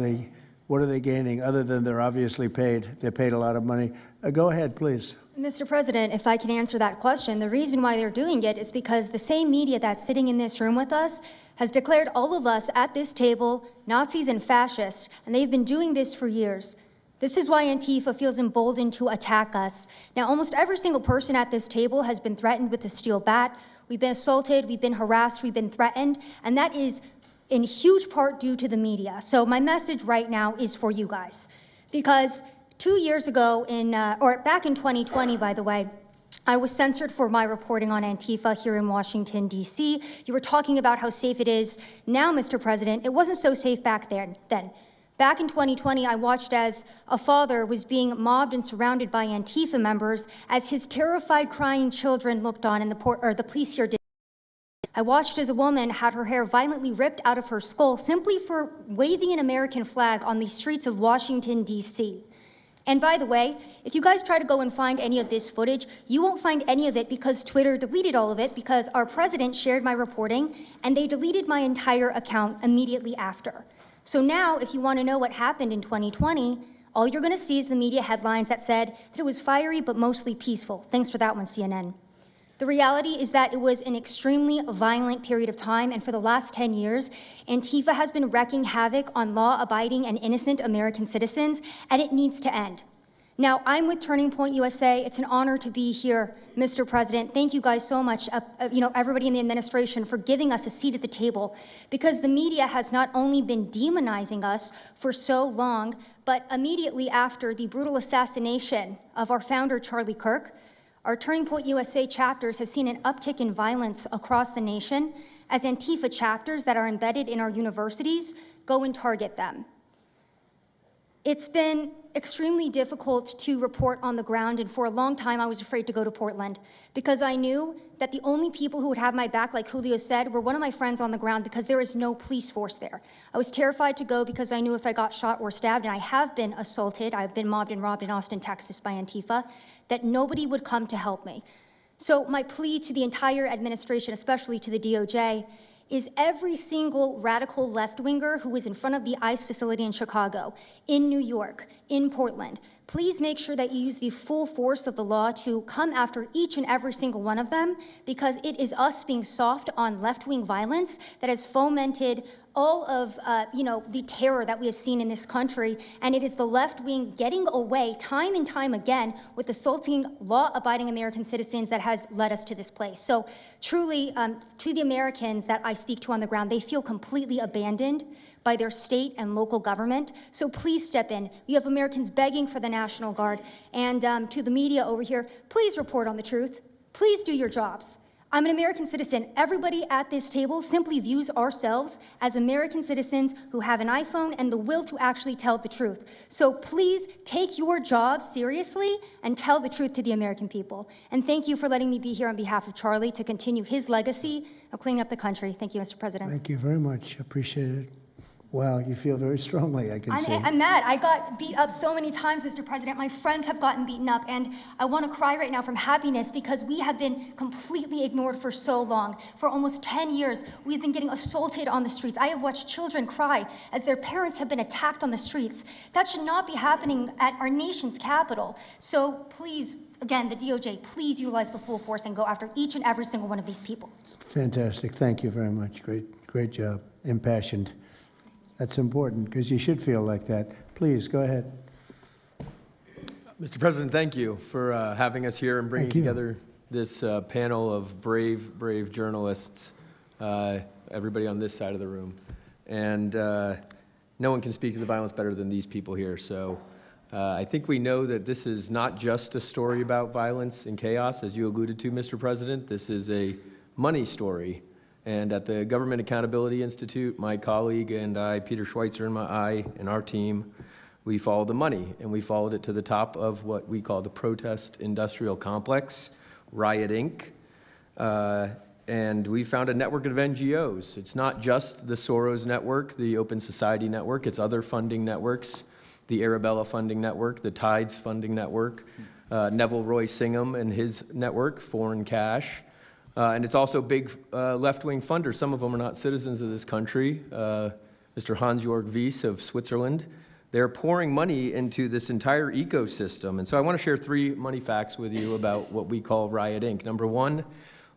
they gaining other than they're obviously paid? They're paid a lot of money. Go ahead, please. Mr. President, if I can answer that question, the reason why they're doing it is because the same media that's sitting in this room with us has declared all of us at this table Nazis and fascists, and they've been doing this for years. This is why Antifa feels emboldened to attack us. Now, almost every single person at this table has been threatened with a steel bat. We've been assaulted, we've been harassed, we've been threatened, and that is in huge part due to the media. So my message right now is for you guys. Because 2 years ago, back in 2020, by the way, I was censored for my reporting on Antifa here in Washington, D.C. You were talking about how safe it is. Now, Mr. President, it wasn't so safe back then. Back in 2020, I watched as a father was being mobbed and surrounded by Antifa members as his terrified, crying children looked on, and the police here did. I watched as a woman had her hair violently ripped out of her skull simply for waving an American flag on the streets of Washington, D.C. And by the way, if you guys try to go and find any of this footage, you won't find any of it because Twitter deleted all of it because our president shared my reporting, and they deleted my entire account immediately after. So now, if you want to know what happened in 2020, all you're going to see is the media headlines that said that it was fiery but mostly peaceful. Thanks for that one, CNN. The reality is that it was an extremely violent period of time, and for the last 10 years, Antifa has been wreaking havoc on law-abiding and innocent American citizens, and it needs to end. Now, I'm with Turning Point USA. It's an honor to be here, Mr. President. Thank you guys so much, everybody in the administration, for giving us a seat at the table, because the media has not only been demonizing us for so long, but immediately after the brutal assassination of our founder, Charlie Kirk, our Turning Point USA chapters have seen an uptick in violence across the nation as Antifa chapters that are embedded in our universities go and target them. It's been extremely difficult to report on the ground, and for a long time I was afraid to go to Portland because I knew that the only people who would have my back, like Julio said, were one of my friends on the ground because there is no police force there. I was terrified to go because I knew if I got shot or stabbed, and I have been assaulted, I've been mobbed and robbed in Austin, Texas by Antifa, that nobody would come to help me. So my plea to the entire administration, especially to the DOJ, is every single radical left-winger who is in front of the ICE facility in Chicago, in New York, in Portland, please make sure that you use the full force of the law to come after each and every single one of them, because it is us being soft on left-wing violence that has fomented all of the terror that we have seen in this country, and it is the left wing getting away time and time again with assaulting law-abiding American citizens that has led us to this place. So truly, to the Americans that I speak to on the ground, they feel completely abandoned by their state and local government. So please step in. You have Americans begging for the National Guard. And to the media over here, please report on the truth. Please do your jobs. I'm an American citizen. Everybody at this table simply views ourselves as American citizens who have an iPhone and the will to actually tell the truth. So please take your job seriously and tell the truth to the American people. And thank you for letting me be here on behalf of Charlie to continue his legacy of cleaning up the country. Thank you, Mr. President. Thank you very much. Appreciate it. Wow, you feel very strongly, I can see. I'm mad. I got beat up so many times, Mr. President. My friends have gotten beaten up, and I want to cry right now from happiness because we have been completely ignored for so long. For almost 10 years, we've been getting assaulted on the streets. I have watched children cry as their parents have been attacked on the streets. That should not be happening at our nation's capital. So please, again, the DOJ, please utilize the full force and go after each and every single one of these people. Fantastic. Thank you very much. Great job. Impassioned. That's important, because you should feel like that. Please, go ahead. Mr. President, thank you for having us here and bringing together this panel of brave journalists, everybody on this side of the room. And no one can speak to the violence better than these people here. So I think we know that this is not just a story about violence and chaos, as you alluded to, Mr. President. This is a money story. And at the Government Accountability Institute, my colleague and I, Peter Schweitzer and our team, we followed the money, and we followed it to the top of what we call the protest industrial complex, Riot Inc. And we found a network of NGOs. It's not just the Soros network, the Open Society network, it's other funding networks, the Arabella funding network, the Tides funding network, Neville Roy Singham and his network, Foreign Cash. And it's also big left-wing funders. Some of them are not citizens of this country. Mr. Hans-Jörg Wyss of Switzerland. They're pouring money into this entire ecosystem. And so I want to share 3 money facts with you about what we call Riot Inc. Number one,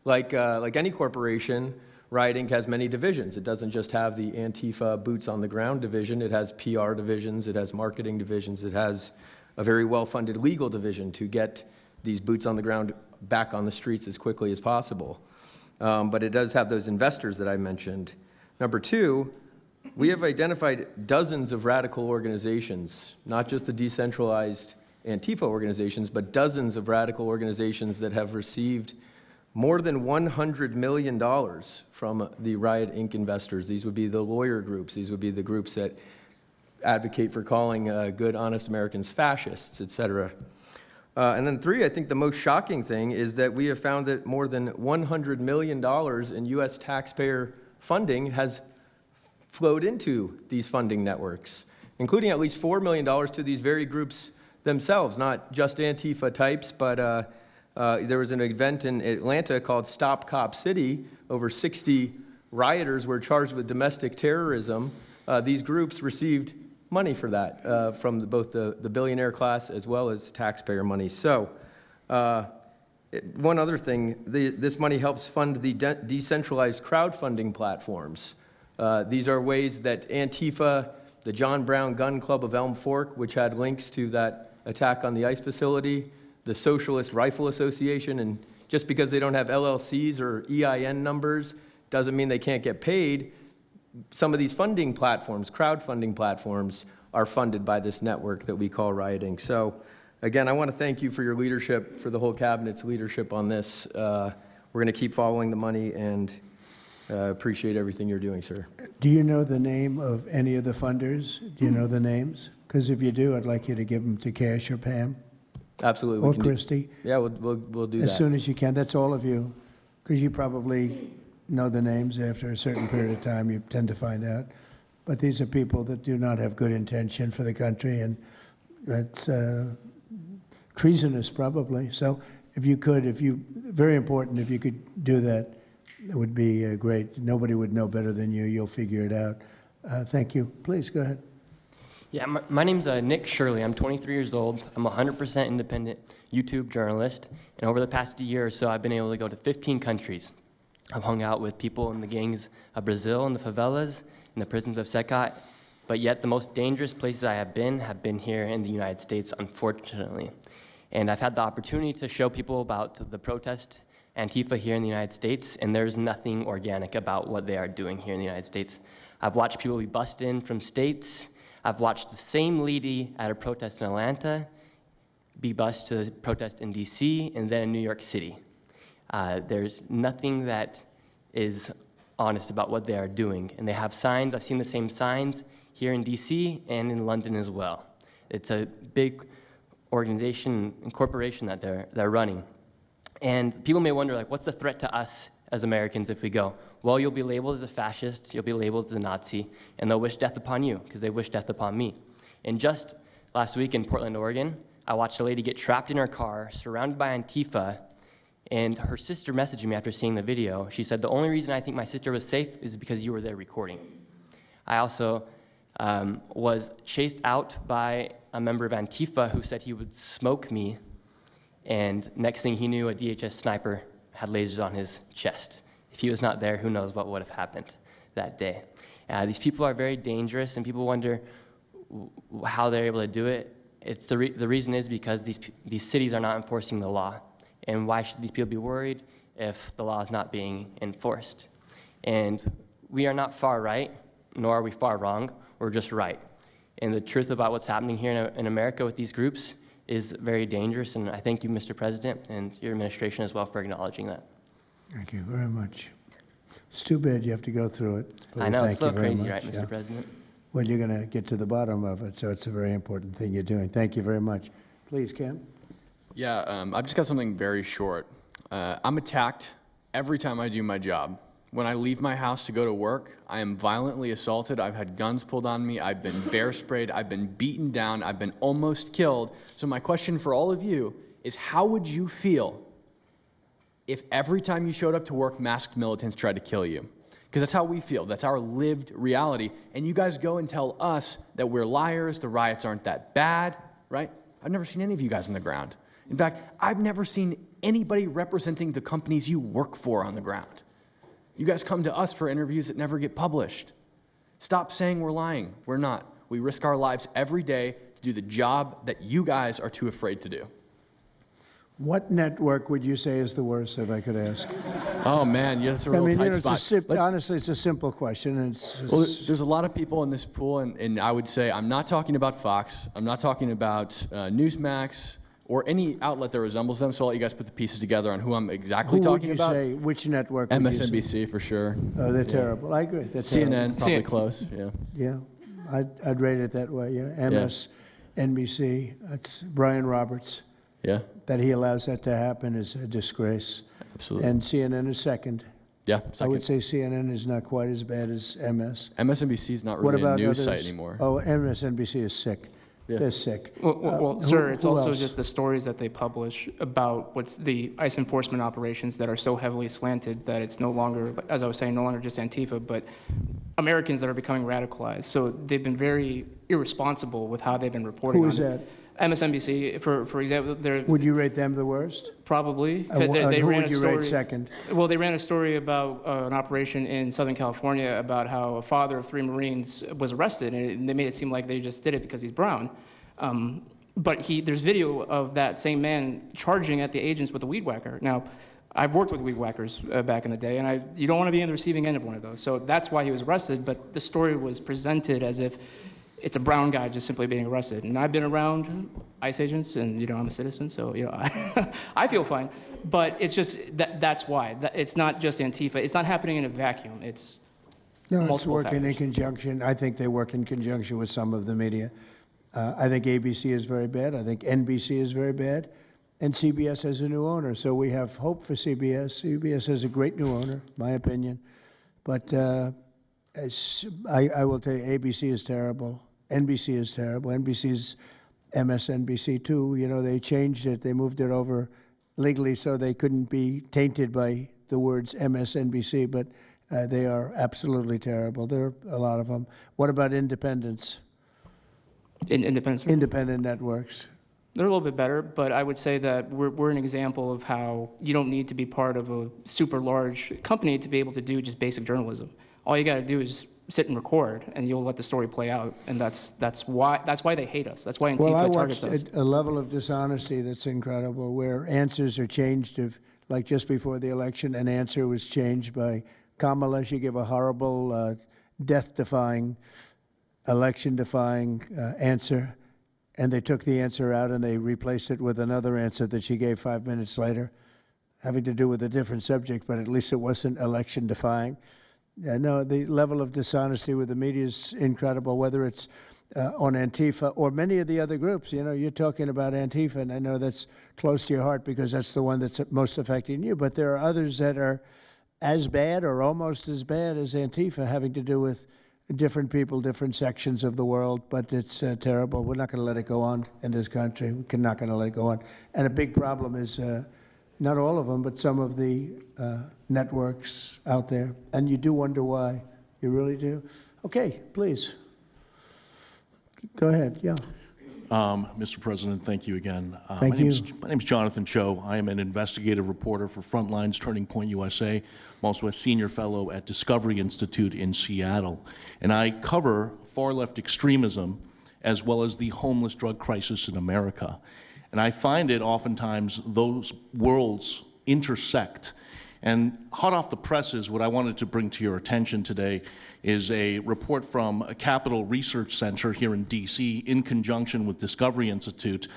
like any corporation, Riot Inc. has many divisions. It doesn't just have the Antifa boots on the ground division. It has PR divisions. It has marketing divisions. It has a very well-funded legal division to get these boots on the ground back on the streets as quickly as possible. But it does have those investors that I mentioned. Number 2, we have identified dozens of radical organizations, not just the decentralized Antifa organizations, but dozens of radical organizations that have received more than $100 million from the Riot Inc. investors. These would be the lawyer groups. These would be the groups that advocate for calling good, honest Americans fascists, et cetera. And then 3, I think the most shocking thing is that we have found that more than $100 million in U.S. taxpayer funding has flowed into these funding networks, including at least $4 million to these very groups themselves, not just Antifa types, but there was an event in Atlanta called Stop Cop City. Over 60 rioters were charged with domestic terrorism. These groups received money for that from both the billionaire class as well as taxpayer money. So One other thing, this money helps fund the decentralized crowdfunding platforms. These are ways that Antifa, the John Brown Gun Club of Elm Fork, which had links to that attack on the ICE facility, the Socialist Rifle Association, and just because they don't have LLCs or EIN numbers doesn't mean they can't get paid. Some of these funding platforms, crowdfunding platforms, are funded by this network that we call Rioting. So again, I want to thank you for your leadership, for the whole cabinet's leadership on this. We're going to keep following the money and appreciate everything you're doing, sir. Do you know the name of any of the funders? Do you know the names? Because if you do, I'd like you to give them to Cash or Pam. Absolutely. Or Christy. Yeah, we'll do that. As soon as you can. That's all of you. Because you probably know the names after a certain period of time. You tend to find out. But these are people that do not have good intention for the country, and that's treasonous probably. So if you could, very important, if you could do that, it would be great. Nobody would know better than you. You'll figure it out. Thank you. Please go ahead. Yeah, my name's Nick Shirley. I'm 23 years old. I'm a 100% independent YouTube journalist. And over the past year or so, I've been able to go to 15 countries. I've hung out with people in the gangs of Brazil, in the favelas, in the prisons of Secot. But yet the most dangerous places I have been here in the United States, unfortunately. And I've had the opportunity to show people about the protest Antifa here in the United States, and there's nothing organic about what they are doing here in the United States. I've watched people be bussed in from states. I've watched the same lady at a protest in Atlanta be bused to the protest in DC and then in New York City. There's nothing that is honest about what they are doing. And they have signs. I've seen the same signs here in DC and in London as well. It's a big organization and corporation that they're running. And people may wonder, like, what's the threat to us as Americans if we go? Well, you'll be labeled as a fascist, you'll be labeled as a Nazi, and they'll wish death upon you, because they wish death upon me. And just last week in Portland, Oregon, I watched a lady get trapped in her car, surrounded by Antifa, and her sister messaged me after seeing the video. She said, the only reason I think my sister was safe is because you were there recording. I also was chased out by a member of Antifa who said he would smoke me, and next thing he knew, a DHS sniper had lasers on his chest. If he was not there, who knows what would have happened that day. These people are very dangerous, and people wonder how they're able to do it. The reason is because these cities are not enforcing the law. And why should these people be worried if the law is not being enforced? And we are not far right, nor are we far wrong. We're just right. And the truth about what's happening here in America with these groups is very dangerous, and I thank you, Mr. President, and your administration as well for acknowledging that. Thank you very much. It's too bad you have to go through it. I know, it's a little crazy, right, Mr. President? Well, you're going to get to the bottom of it, so it's a very important thing you're doing. Thank you very much. Please, Cam. Yeah, I've just got something very short. I'm attacked every time I do my job. When I leave my house to go to work, I am violently assaulted. I've had guns pulled on me. I've been bear sprayed. I've been beaten down. I've been almost killed. So my question for all of you is, how would you feel if every time you showed up to work, masked militants tried to kill you? Because that's how we feel. That's our lived reality. And you guys go and tell us that we're liars, the riots aren't that bad, right? I've never seen any of you guys on the ground. In fact, I've never seen anybody representing the companies you work for on the ground. You guys come to us for interviews that never get published. Stop saying we're lying. We're not. We risk our lives every day to do the job that you guys are too afraid to do. What network would you say is the worst, if I could ask? Oh, man, yeah, that's a real tight spot. Honestly, it's a simple question. Well, there's a lot of people in this pool, and I would say I'm not talking about Fox. I'm not talking about Newsmax or any outlet that resembles them, so I'll let you guys put the pieces together on who I'm exactly talking about. Who would you say, which network? MSNBC, for sure. Oh, they're terrible. I agree. They're CNN, terrible. probably close, yeah. Yeah, I'd rate it that way, yeah. MSNBC, that's Brian Roberts. Yeah. That he allows that to happen is a disgrace. Absolutely. And CNN is second. Yeah, second. I would say CNN is not quite as bad as MS. MSNBC is not really a news site anymore. Oh, MSNBC is sick. Yeah. They're sick. Well, sir, it's also else? just the stories that they publish about what's the ICE enforcement operations that are so heavily slanted that it's no longer, as I was saying, no longer just Antifa, but Americans that are becoming radicalized. So they've been very irresponsible with how they've been reporting Who on is it. MSNBC, for example, they're Would you rate them the worst? probably. Who would you rate second? Well, they ran a story about an operation in Southern California about how a father of 3 Marines was arrested, and they made it seem like they just did it because he's brown. But there's video of that same man charging at the agents with a weed whacker. Now, I've worked with weed whackers back in the day, and you don't want to be on the receiving end of one of those. So that's why he was arrested, but the story was presented as if it's a brown guy just simply being arrested. And I've been around ICE agents, and I'm a citizen, so I feel fine. But it's just that's why. It's not just Antifa. It's not happening in a vacuum. It's multiple it's working factors. in conjunction. I think they work in conjunction with some of the media. I think ABC is very bad. I think NBC is very bad. And CBS has a new owner, so we have hope for CBS. CBS has a great new owner, my opinion. But I will tell you, ABC is terrible. NBC is terrible. NBC's MSNBC too. They changed it. They moved it over legally so they couldn't be tainted by the words MSNBC, but they are absolutely terrible. There are a lot of them. What about independents? Independent networks. They're a little bit better, but I would say that we're an example of how you don't need to be part of a super large company to be able to do just basic journalism. All you got to do is sit and record, and you'll let the story play out. And that's why they hate us. That's why Antifa targets us. Well, I watched a level of dishonesty that's incredible, where answers are changed. Like just before the election, an answer was changed by Kamala. She gave a horrible, death-defying, election-defying answer. And they took the answer out and they replaced it with another answer that she gave 5 minutes later, having to do with a different subject, but at least it wasn't election-defying. No, the level of dishonesty with the media is incredible, whether it's on Antifa or many of the other groups. You're talking about Antifa, and I know that's close to your heart because that's the one that's most affecting you, but there are others that are as bad or almost as bad as Antifa, having to do with different people, different sections of the world, but it's terrible. We're not going to let it go on in this country. We're not going to let it go on. And a big problem is not all of them, but some of the networks out there. And you do wonder why. You really do. Okay, please. Go ahead, yeah. Mr. President, thank you again. Thank you. My name is Jonathan Cho. I am an investigative reporter for Frontlines Turning Point USA. I'm also a senior fellow at Discovery Institute in Seattle. And I cover far-left extremism as well as the homeless drug crisis in America. And I find it oftentimes those worlds intersect. And hot off the presses, what I wanted to bring to your attention today is a report from a Capital Research Center here in DC in conjunction with Discovery Institute.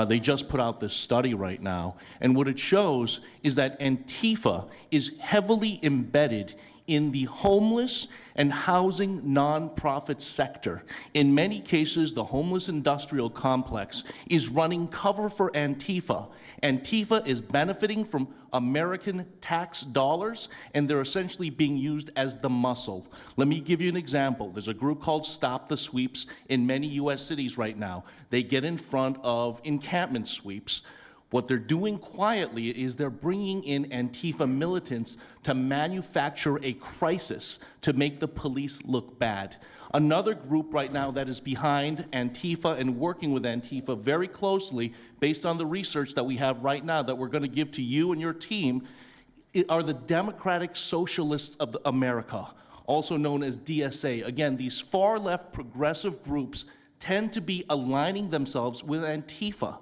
They just put out this study right now. And what it shows is that Antifa is heavily embedded in the homeless and housing nonprofit sector. In many cases, the homeless industrial complex is running cover for Antifa. Antifa is benefiting from American tax dollars, and they're essentially being used as the muscle. Let me give you an example. There's a group called Stop the Sweeps in many U.S. cities right now. They get in front of encampment sweeps. What they're doing quietly is they're bringing in Antifa militants to manufacture a crisis to make the police look bad. Another group right now that is behind Antifa and working with Antifa very closely, based on the research that we have right now that we're going to give to you and your team, are the Democratic Socialists of America, also known as DSA. Again, these far-left progressive groups tend to be aligning themselves with Antifa.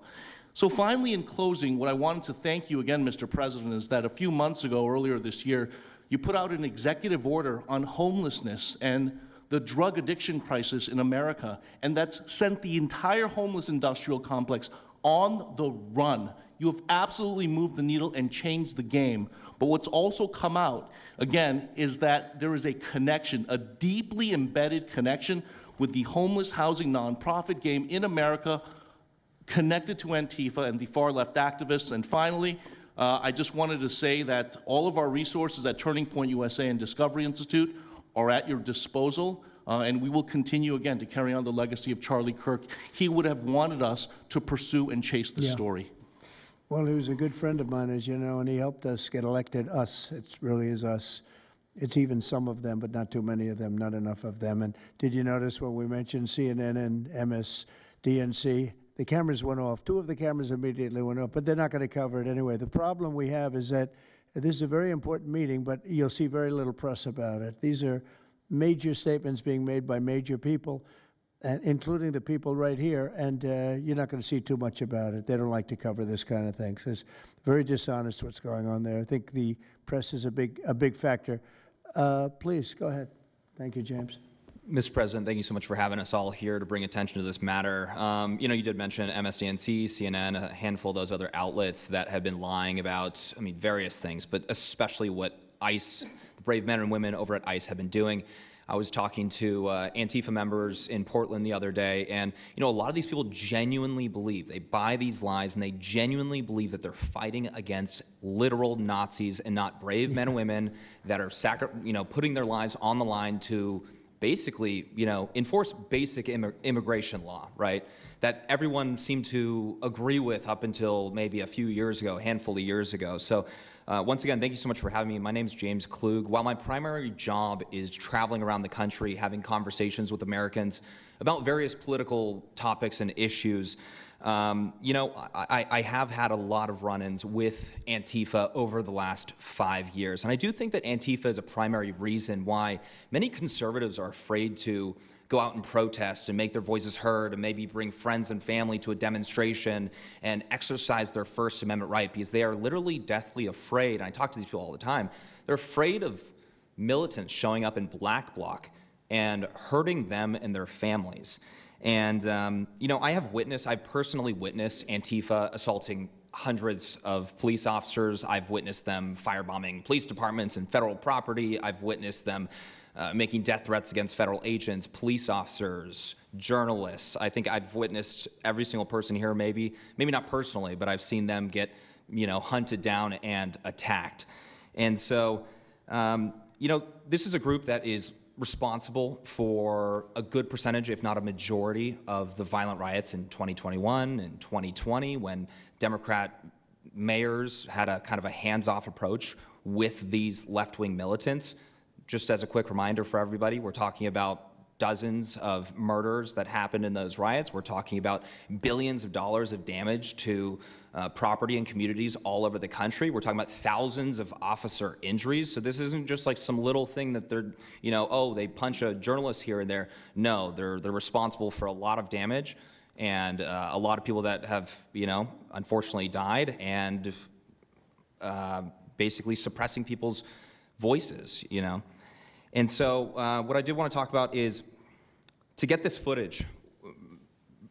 So finally, in closing, what I wanted to thank you again, Mr. President, is that a few months ago, earlier this year, you put out an executive order on homelessness and the drug addiction crisis in America, and that's sent the entire homeless industrial complex on the run. You have absolutely moved the needle and changed the game. But what's also come out, again, is that there is a connection, a deeply embedded connection with the homeless housing nonprofit game in America, connected to Antifa and the far-left activists. And finally, I just wanted to say that all of our resources at Turning Point USA and Discovery Institute are at your disposal, and we will continue, again, to carry on the legacy of Charlie Kirk. He would have wanted us to pursue and chase the story. Well, he was a good friend of mine, as you know, and he helped us get elected, us. It really is us. It's even some of them, but not too many of them, not enough of them. And did you notice when we mentioned CNN and MSDNC, the cameras went off. 2 of the cameras immediately went off, but they're not going to cover it anyway. The problem we have is that this is a very important meeting, but you'll see very little press about it. These are major statements being made by major people, including the people right here, and you're not going to see too much about it. They don't like to cover this kind of thing. So it's very dishonest what's going on there. I think the press is a big factor. Please, go ahead. Thank you, James. Mr. President, thank you so much for having us all here to bring attention to this matter. You know, you did mention MSDNC, CNN, a handful of those other outlets that have been lying about, I mean, various things, but especially what ICE, the brave men and women over at ICE have been doing. I was talking to ANTIFA members in Portland the other day, and you know, a lot of these people genuinely believe, they buy these lies, and they genuinely believe that they're fighting against literal Nazis and not brave men and women that are putting their lives on the line to basically, you know, enforce basic immigration law, right? That everyone seemed to agree with up until maybe a few years ago, a handful of years ago. So once again, thank you so much for having me. My name is James Klug. While my primary job is traveling around the country, having conversations with Americans about various political topics and issues, you know, I have had a lot of run-ins with Antifa over the last 5 years. And I do think that Antifa is a primary reason why many conservatives are afraid to go out and protest and make their voices heard and maybe bring friends and family to a demonstration and exercise their First Amendment right, because they are literally deathly afraid. And I talk to these people all the time. They're afraid of militants showing up in black bloc and hurting them and their families. And, you know, I've personally witnessed Antifa assaulting hundreds of police officers. I've witnessed them firebombing police departments and federal property. I've witnessed them making death threats against federal agents, police officers, journalists. I think I've witnessed every single person here, maybe not personally, but I've seen them get, you know, hunted down and attacked. And so, you know, this is a group that is responsible for a good percentage, if not a majority, of the violent riots in 2021 and 2020 when Democrat mayors had a kind of a hands-off approach with these left-wing militants. Just as a quick reminder for everybody, we're talking about dozens of murders that happened in those riots. We're talking about billions of dollars of damage to property and communities all over the country. We're talking about thousands of officer injuries. So this isn't just like some little thing that they're, you know, oh, they punch a journalist here and there. No, they're responsible for a lot of damage and a lot of people that have, you know, unfortunately died and basically suppressing people's voices, you know. And so what I did want to talk about is to get this footage,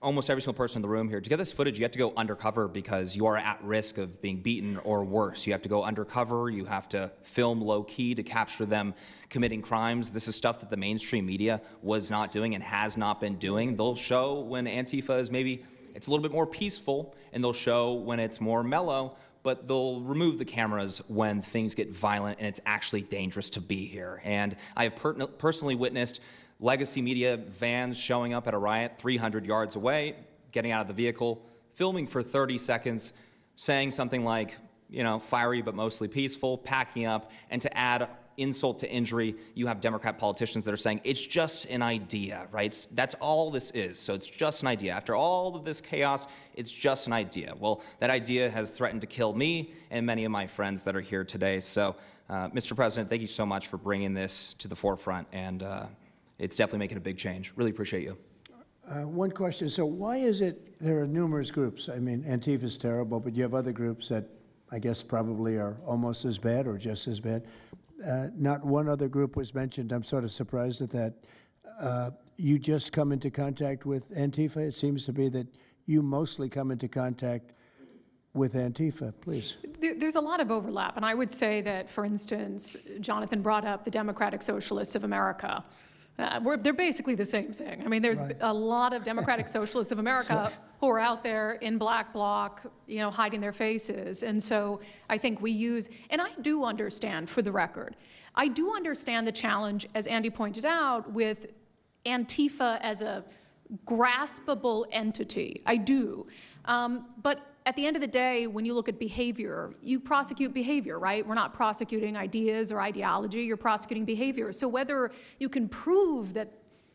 almost every single person in the room here, to get this footage, you have to go undercover because you are at risk of being beaten or worse. You have to go undercover. You have to film low-key to capture them committing crimes. This is stuff that the mainstream media was not doing and has not been doing. They'll show when Antifa is maybe, it's a little bit more peaceful, and they'll show when it's more mellow, but they'll remove the cameras when things get violent and it's actually dangerous to be here. And I have personally witnessed legacy media vans showing up at a riot 300 yards away, getting out of the vehicle, filming for 30 seconds, saying something like, you know, fiery but mostly peaceful, packing up, and to add insult to injury, you have Democrat politicians that are saying, it's just an idea, right? That's all this is, so it's just an idea. After all of this chaos, it's just an idea. Well, that idea has threatened to kill me and many of my friends that are here today. So, Mr. President, thank you so much for bringing this to the forefront, and it's definitely making a big change. Really appreciate you. One question. So why is it there are numerous groups? I mean, Antifa is terrible, but you have other groups that I guess probably are almost as bad or just as bad. Not one other group was mentioned. I'm sort of surprised at that. You just come into contact with Antifa? It seems to be that you mostly come into contact with Antifa. Please. There's a lot of overlap, and I would say that, for instance, Jonathan brought up the Democratic Socialists of America. They're basically the same thing. I mean, there's a lot of Democratic Socialists of America who are out there in black bloc, you know, hiding their faces. And so I think we use, and I do understand, for the record, I do understand the challenge, as Andy pointed out, with Antifa as a graspable entity. I do. But at the end of the day, when you look at behavior, you prosecute behavior, right? We're not prosecuting ideas or ideology, you're prosecuting behavior. So whether you can prove that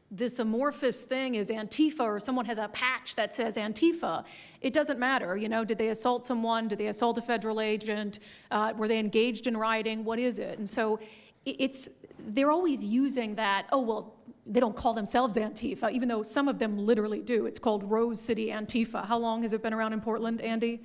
this amorphous thing is Antifa, or someone has a patch that says Antifa. It doesn't matter, you know, did they assault someone? Did they assault a federal agent? Were they engaged in rioting? What is it? And so they're always using that, oh, well, they don't call themselves Antifa, even though some of them literally do. It's called Rose City Antifa. How long has it been around in Portland, Andy?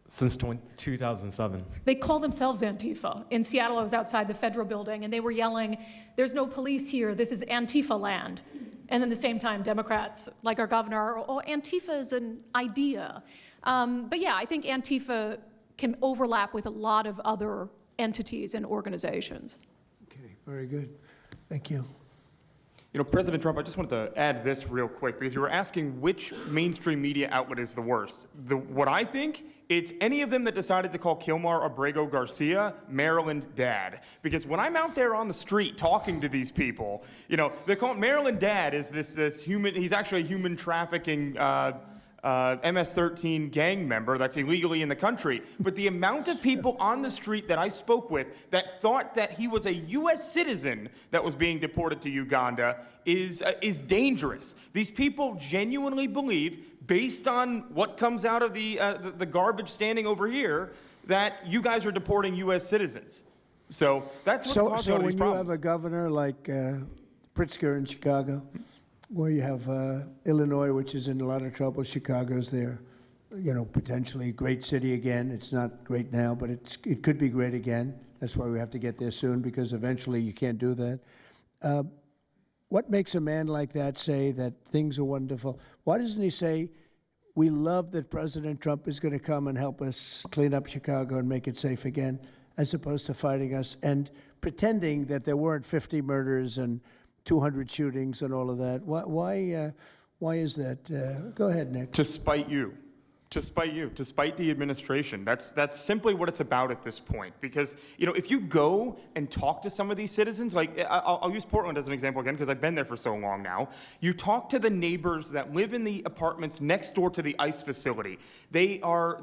Since 2007. They call themselves Antifa. In Seattle, I was outside the federal building, and they were yelling, there's no police here, this is Antifa land. And then at the same time, Democrats, like our governor, oh, Antifa is an idea. But yeah, I think Antifa can overlap with a lot of other entities and organizations. Okay, very good. Thank you. You know, President Trump, I just wanted to add this real quick, because you were asking which mainstream media outlet is the worst. What I think, it's any of them that decided to call Kilmar Abrego Garcia Maryland Dad. Because when I'm out there on the street talking to these people, you know, they call Maryland Dad is this human, he's actually a human trafficking MS-13 gang member that's illegally in the country. But the amount of people on the street that I spoke with that thought that he was a U.S. citizen that was being deported to Uganda is dangerous. These people genuinely believe, based on what comes out of the garbage standing over here, that you guys are deporting U.S. citizens. So that's what's causing all these problems. So when you have a governor like Pritzker in Chicago, where you have Illinois, which is in a lot of trouble, Chicago's there, you know, potentially great city again. It's not great now, but it could be great again. That's why we have to get there soon, because eventually you can't do that. What makes a man like that say that things are wonderful? Why doesn't he say, we love that President Trump is going to come and help us clean up Chicago and make it safe again, as opposed to fighting us and pretending that there weren't 50 murders and 200 shootings and all of that? Why is that? Go ahead, Nick. To spite you. To spite you, to spite the administration. That's simply what it's about at this point. Because, you know, if you go and talk to some of these citizens, like I'll use Portland as an example again, because I've been there for so long now. You talk to the neighbors that live in the apartments next door to the ICE facility. There are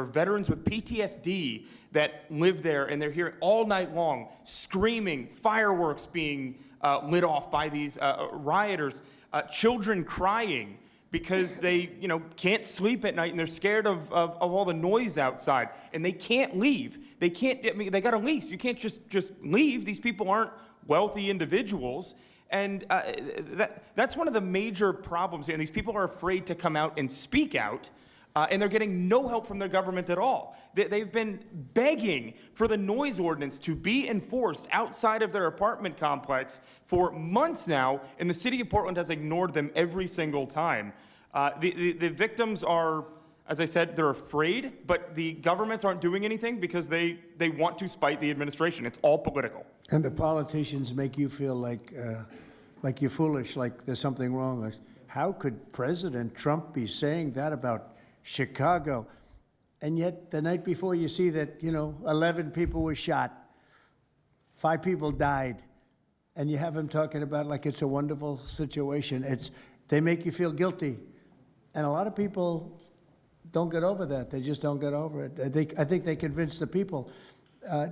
veterans with PTSD that live there, and they're here all night long, screaming, fireworks being lit off by these rioters, children crying, because they, you know, can't sleep at night and they're scared of all the noise outside, and they can't leave. They can't. I mean, they got a lease. You can't just leave. These people aren't wealthy individuals, and that's one of the major problems here. And these people are afraid to come out and speak out, and they're getting no help from their government at all. They've been begging for the noise ordinance to be enforced outside of their apartment complex for months now, and the city of Portland has ignored them every single time. The victims are, as I said, they're afraid, but the governments aren't doing anything because they want to spite the administration. It's all political. And the politicians make you feel like you're foolish, like there's something wrong. Like, how could President Trump be saying that about Chicago? And yet the night before you see that, you know, 11 people were shot, 5 people died, and you have him talking about like it's a wonderful situation. They make you feel guilty. And a lot of people don't get over that. They just don't get over it. I think they convince the people.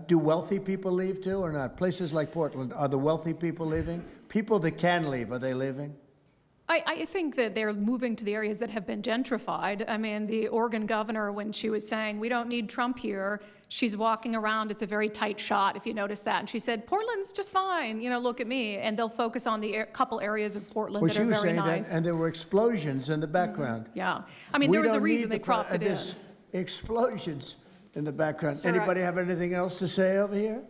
Do wealthy people leave too or not? Places like Portland, are the wealthy people leaving? People that can leave, are they leaving? I think that they're moving to the areas that have been gentrified. I mean, the Oregon governor, when she was saying, we don't need Trump here, she's walking around, it's a very tight shot, if you notice that. And she said, Portland's just fine, you know, look at me. And they'll focus on the couple areas of Portland that are very nice. Well, she was saying that, and there were explosions in the background. Yeah. I mean, there was a reason they cropped it in. Explosions in the background. Sure. Anybody have anything else to say over here?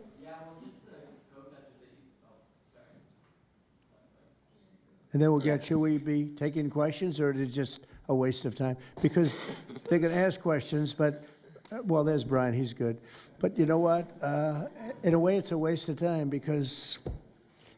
And then we'll get, should we be taking questions, or is it just a waste of time? Because they're going to ask questions, but, well, there's Brian, he's good. But you know what? In a way, it's a waste of time, because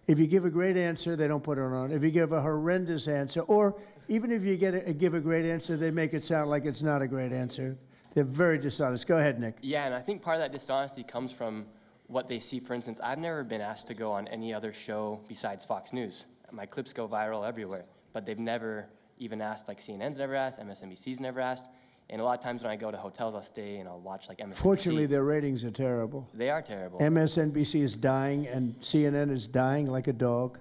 if you give a great answer, they don't put it on. If you give a horrendous answer, or even if you give a great answer, they make it sound like it's not a great answer. They're very dishonest. Go ahead, Nick. Yeah, and I think part of that dishonesty comes from what they see. For instance, I've never been asked to go on any other show besides Fox News. My clips go viral everywhere, but they've never even asked, like CNN's never asked, MSNBC's never asked, and a lot of times when I go to hotels, I'll stay and I'll watch like MSNBC. Fortunately, their ratings are terrible. They are terrible. MSNBC is dying, and CNN is dying like a dog.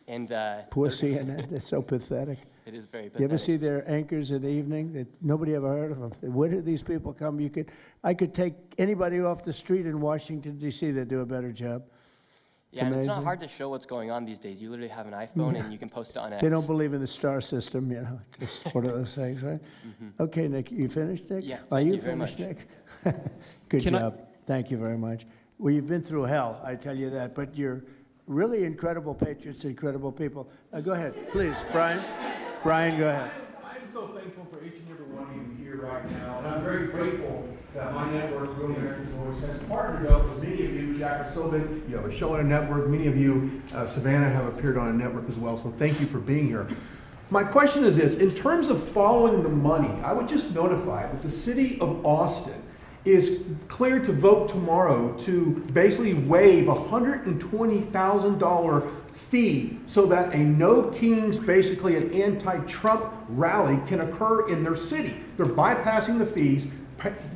And Poor CNN, they're so pathetic. it is very pathetic. You ever see their anchors in the evening? That nobody ever heard of them. Where do these people come? I could take anybody off the street in Washington, D.C. that do a better job. Yeah, and it's not hard to show what's going on these days. You literally have an iPhone and you can post it on X. They don't believe in the star system, you know. It's just one of those things, right? Okay, Nick, you finished, Nick? Yeah, Are thank you you very finished, much. Nick? Good job. Thank you very much. Well, you've been through hell, I tell you that, but you're really incredible patriots, incredible people. Go ahead, please, Brian. Brian, go ahead. I'm so thankful for each and every one of you here right now, and I'm very grateful that my network, Real American Voice, has partnered up with many of you. Jack Silvan, you have a show on a network. Many of you, Savannah, have appeared on a network as well, so thank you for being here. My question is this: in terms of following the money, I would just notify that the city of Austin is cleared to vote tomorrow to basically waive a $120,000 fee so that a No Kings, basically an anti-Trump rally, can occur in their city. They're bypassing the fees,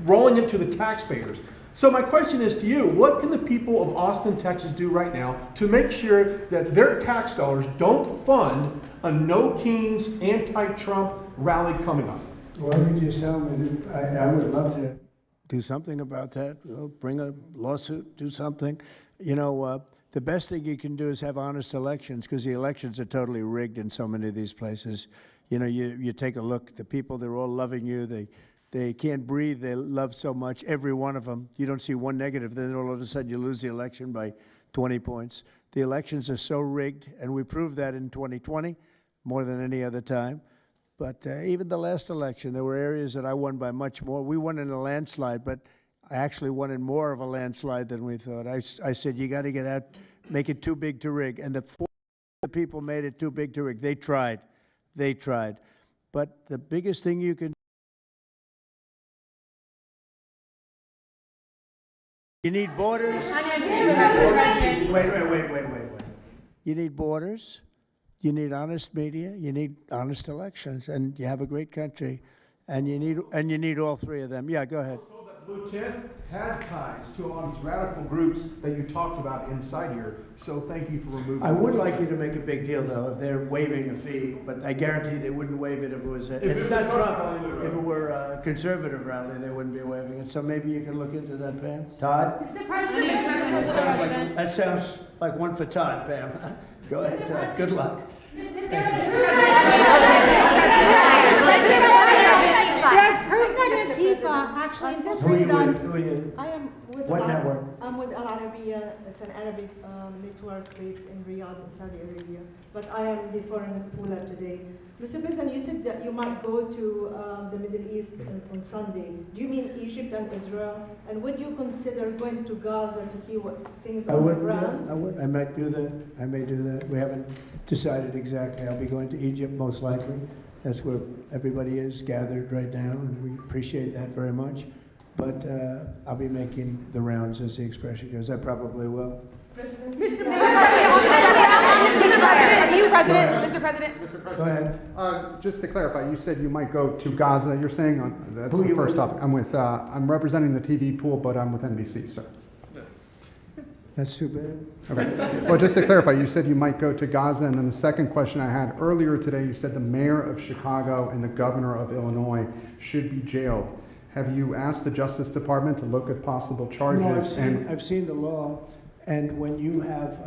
rolling it to the taxpayers. So my question is to you: what can the people of Austin, Texas do right now to make sure that their tax dollars don't fund a No Kings anti-Trump rally coming up? Well, you just tell me that I would love to do something about that. Bring a lawsuit, do something. You know, the best thing you can do is have honest elections, because the elections are totally rigged in so many of these places. You know, you take a look, the people, they're all loving you. They can't breathe. They love so much, every one of them. You don't see one negative, then all of a sudden you lose the election by 20 points. The elections are so rigged, and we proved that in 2020 more than any other time. But even the last election, there were areas that I won by much more. We won in a landslide, but I actually won in more of a landslide than we thought. I said, you got to get out, make it too big to rig. And the people made it too big to rig. They tried. They tried. But the biggest thing you can you need borders. Wait. You need borders. You need honest media. You need honest elections, and you have a great country, and you need all three of them. Yeah, go ahead. Lieutenant had ties to all these radical groups that you talked about inside here. So thank you for removing. I would like you to make a big deal, though, if they're waiving a fee, but I guarantee they wouldn't waive it if it was it's not Trump. If it were a conservative rally, they wouldn't be waiving it. So maybe you can look into that, Pam. Todd? Mr. President. That sounds like one for Todd, Pam. Go ahead, Todd. Good luck. There's proof that Antifa actually infiltrated on. Who are you? I am with What network? I'm with Al Arabiya. It's an Arabic network based in Riyadh in Saudi Arabia. But I am the foreign ruler today. Mr. President, you said that you might go to the Middle East on Sunday. Do you mean Egypt and Israel? And would you consider going to Gaza to see what things are on the ground? I would. I might do that. I may do that. We haven't decided exactly. I'll be going to Egypt most likely. That's where everybody is gathered right now, and we appreciate that very much. But I'll be making the rounds, as the expression goes. I probably will. Mr. President. Go ahead. Just to clarify, you said you might go to Gaza. You're saying that's the first topic. I'm representing the TV pool, but I'm with NBC, sir. That's too bad. Okay. Well, just to clarify, you said you might go to Gaza, and then the second question I had earlier today, you said the mayor of Chicago and the governor of Illinois should be jailed. Have you asked the Justice Department to look at possible charges? No, I've seen the law, and when you have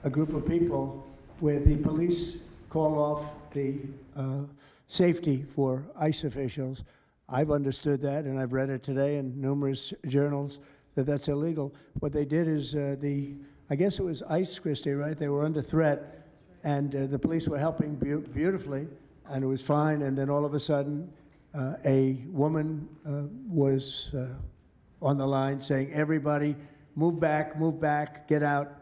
a group of people where the police call off the safety for ICE officials, I've understood that, and I've read it today in numerous journals, that's illegal. What they did is I guess it was ICE, Christie, right? They were under threat, and the police were helping beautifully, and it was fine. And then all of a sudden, a woman was on the line saying, "Everybody, move back, get out."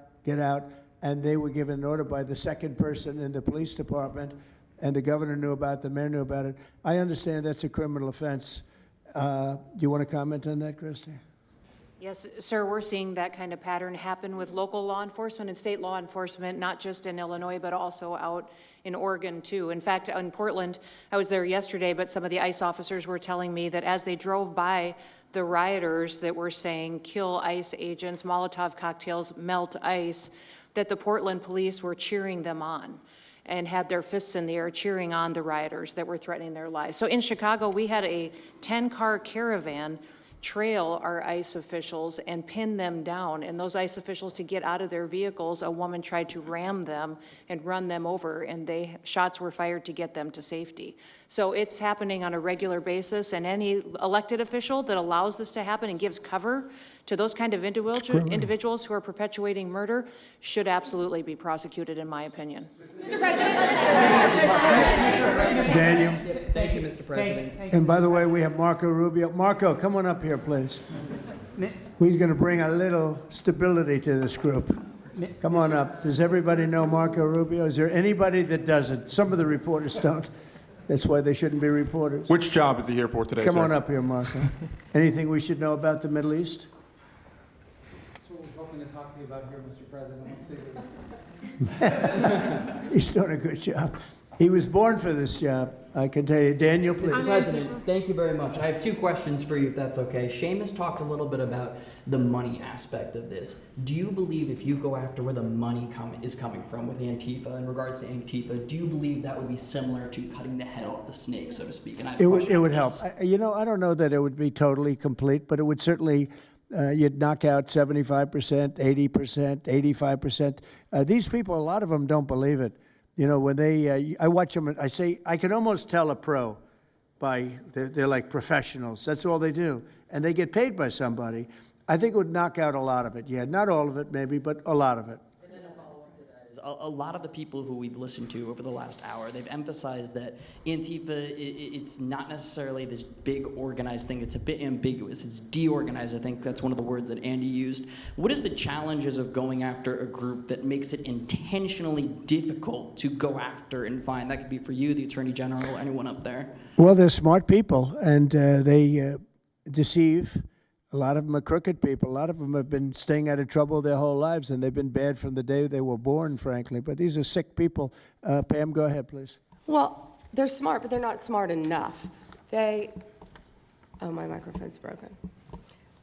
And they were given an order by the second person in the police department, and the governor knew about it, the mayor knew about it. I understand that's a criminal offense. Do you want to comment on that, Christie? Yes, sir, we're seeing that kind of pattern happen with local law enforcement and state law enforcement, not just in Illinois, but also out in Oregon, too. In fact, in Portland, I was there yesterday, but some of the ICE officers were telling me that as they drove by the rioters that were saying, kill ICE agents, Molotov cocktails, melt ICE, that the Portland police were cheering them on and had their fists in the air cheering on the rioters that were threatening their lives. So in Chicago, we had a 10-car caravan trail our ICE officials and pin them down. And those ICE officials, to get out of their vehicles, a woman tried to ram them and run them over, and shots were fired to get them to safety. So it's happening on a regular basis, and any elected official that allows this to happen and gives cover to those kind of individuals who are perpetuating murder should absolutely be prosecuted, in my opinion. Mr. President. Daniel. Thank you, Mr. President. And by the way, we have Marco Rubio. Marco, come on up here, please. He's going to bring a little stability to this group. Come on up. Does everybody know Marco Rubio? Is there anybody that doesn't? Some of the reporters don't. That's why they shouldn't be reporters. Which job is he here for today, Come sir? on up here, Marco. Anything we should know about the Middle East? That's what we're hoping to talk to you about here, Mr. President. He's doing a good job. He was born for this job, I can tell you. Daniel, please. Mr. President, thank you very much. I have two questions for you, if that's okay. Seamus talked a little bit about the money aspect of this. Do you believe if you go after where the money is coming from with Antifa, in regards to Antifa, do you believe that would be similar to cutting the head off the snake, so to speak? And It would help. You know, I don't know that it would be totally complete, but it would certainly, you'd knock out 75%, 80%, 85%. These people, a lot of them don't believe it. You know, when they, I watch them, I say, I can almost tell a pro by, they're like professionals. That's all they do. And they get paid by somebody. I think it would knock out a lot of it. Yeah, not all of it maybe, but a lot of it. And then a follow-up to that is a lot of the people who we've listened to over the last hour, they've emphasized that Antifa, it's not necessarily this big organized thing. It's a bit ambiguous. It's deorganized. I think that's one of the words that Andy used. What is the challenges of going after a group that makes it intentionally difficult to go after and find? That could be for you, the Attorney General, anyone up there. Well, they're smart people, and they deceive. A lot of them are crooked people. A lot of them have been staying out of trouble their whole lives, and they've been bad from the day they were born, frankly. But these are sick people. Pam, go ahead, please. Well, they're smart, but they're not smart enough. Oh, my microphone's broken.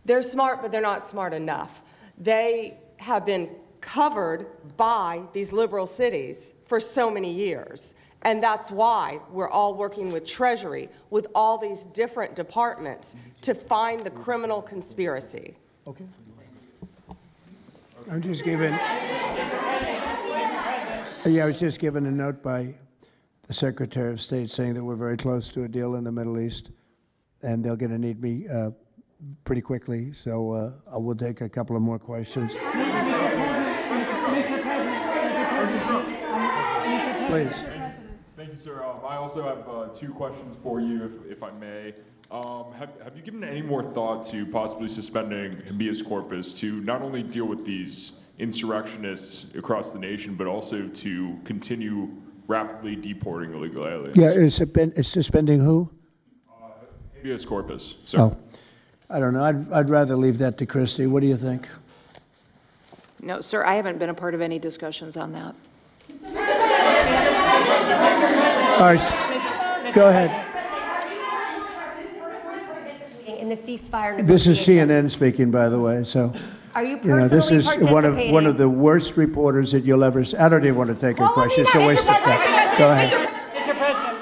They're smart, but they're not smart enough. They have been covered by these liberal cities for so many years. And that's why we're all working with Treasury, with all these different departments, to find the criminal conspiracy. Okay. I'm just giving. Yeah, I was just given a note by the Secretary of State saying that we're very close to a deal in the Middle East, and they're going to need me pretty quickly. So I will take a couple of more questions. Please. Thank you, sir. I also have two questions for you, if I may. Have you given any more thought to possibly suspending habeas corpus to not only deal with these insurrectionists across the nation, but also to continue rapidly deporting illegal aliens? Yeah, it's suspending who? Habeas corpus, sir. Oh, I don't know. I'd rather leave that to Christie. What do you think? No, sir, I haven't been a part of any discussions on that. All right, go ahead. In the ceasefire This is CNN speaking, by the way. So, are you this is participating? one of the worst reporters that you'll ever see. I don't even want to take a question. It's a waste of time. Go ahead. Mr. President,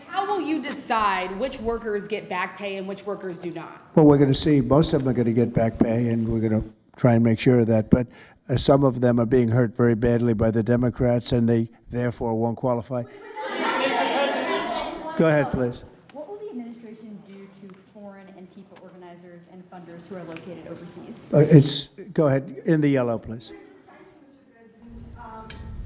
how will you decide which workers get back pay and which workers do not? Well, we're going to see. Most of them are going to get back pay, and we're going to try and make sure of that. But some of them are being hurt very badly by the Democrats, and they therefore won't qualify. Go ahead, please. What will the administration do to foreign Antifa organizers and funders who are located overseas? Go ahead. In the yellow, please.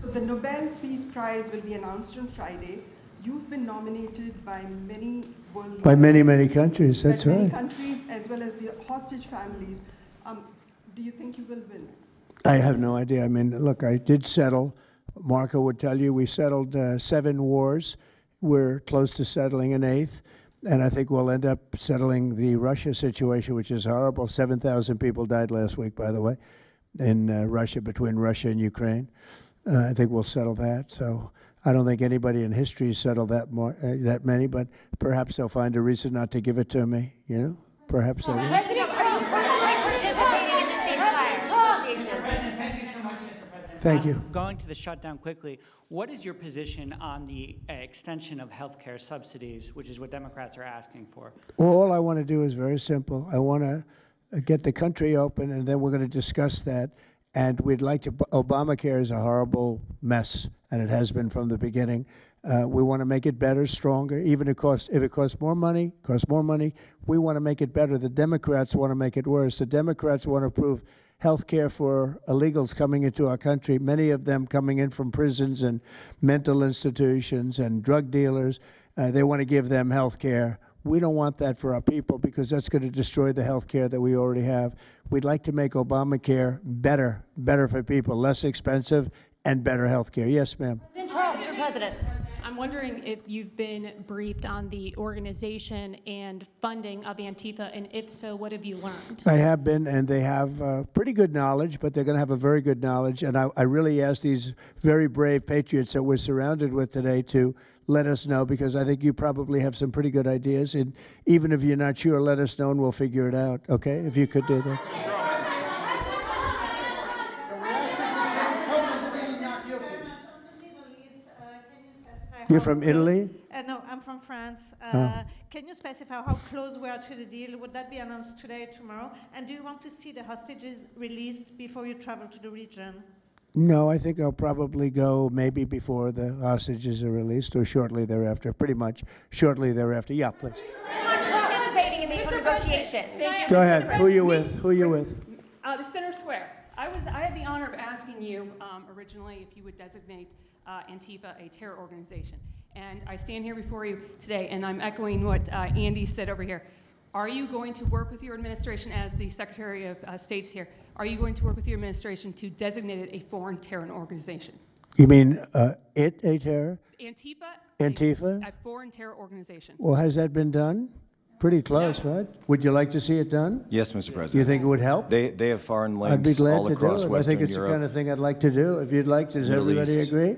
So the Nobel Peace Prize will be announced on Friday. You've been nominated by many world leaders. By many, many countries. That's many right. countries, as well as the hostage families. Do you think you will win? I have no idea. I mean, look, I did settle. Marco would tell you we settled 7 wars. We're close to settling an 8th. And I think we'll end up settling the Russia situation, which is horrible. 7,000 people died last week, by the way, in Russia, between Russia and Ukraine. I think we'll settle that. So I don't think anybody in history settled that many, but perhaps they'll find a reason not to give it to me, you know? Perhaps they will. President Trump personally participating in the ceasefire negotiations. Thank you. Going to the shutdown quickly, what is your position on the extension of healthcare subsidies, which is what Democrats are asking for? All I want to do is very simple. I want to get the country open, and then we're going to discuss that. And we'd like to, Obamacare is a horrible mess, and it has been from the beginning. We want to make it better, stronger, even if it costs more money, we want to make it better. The Democrats want to make it worse. The Democrats want to approve health care for illegals coming into our country, many of them coming in from prisons and mental institutions and drug dealers. They want to give them health care. We don't want that for our people because that's going to destroy the health care that we already have. We'd like to make Obamacare better for people, less expensive and better health care. Yes, ma'am. Mr. President. I'm wondering if you've been briefed on the organization and funding of Antifa, and if so, what have you learned? I have been, and they have pretty good knowledge, but they're going to have a very good knowledge. And I really ask these very brave patriots that we're surrounded with today to let us know, because I think you probably have some pretty good ideas. And even if you're not sure, let us know and we'll figure it out, okay? If you could do that. You're from Italy? No, I'm from France. Can you specify how close we are to the deal? Would that be announced today, tomorrow? And do you want to see the hostages released before you travel to the region? No, I think I'll probably go maybe before the hostages are released or shortly thereafter, pretty much shortly thereafter. Yeah, please. Participating in the negotiation. Go ahead. Who are you with? Who are you with? The Center Square. I had the honor of asking you originally if you would designate Antifa a terror organization. And I stand here before you today, and I'm echoing what Andy said over here. Are you going to work with your administration as the Secretary of State's here? Are you going to work with your administration to designate it a foreign terror organization? You mean it a terror? Antifa? A foreign terror organization. Well, has that been done? Pretty close, right? Would you like to see it done? Yes, Mr. President. You think it would help? They have foreign I'd be links glad all to across do it. Western I think it's Europe. the kind of thing I'd like to do. If you'd like, does Middle everybody East. agree?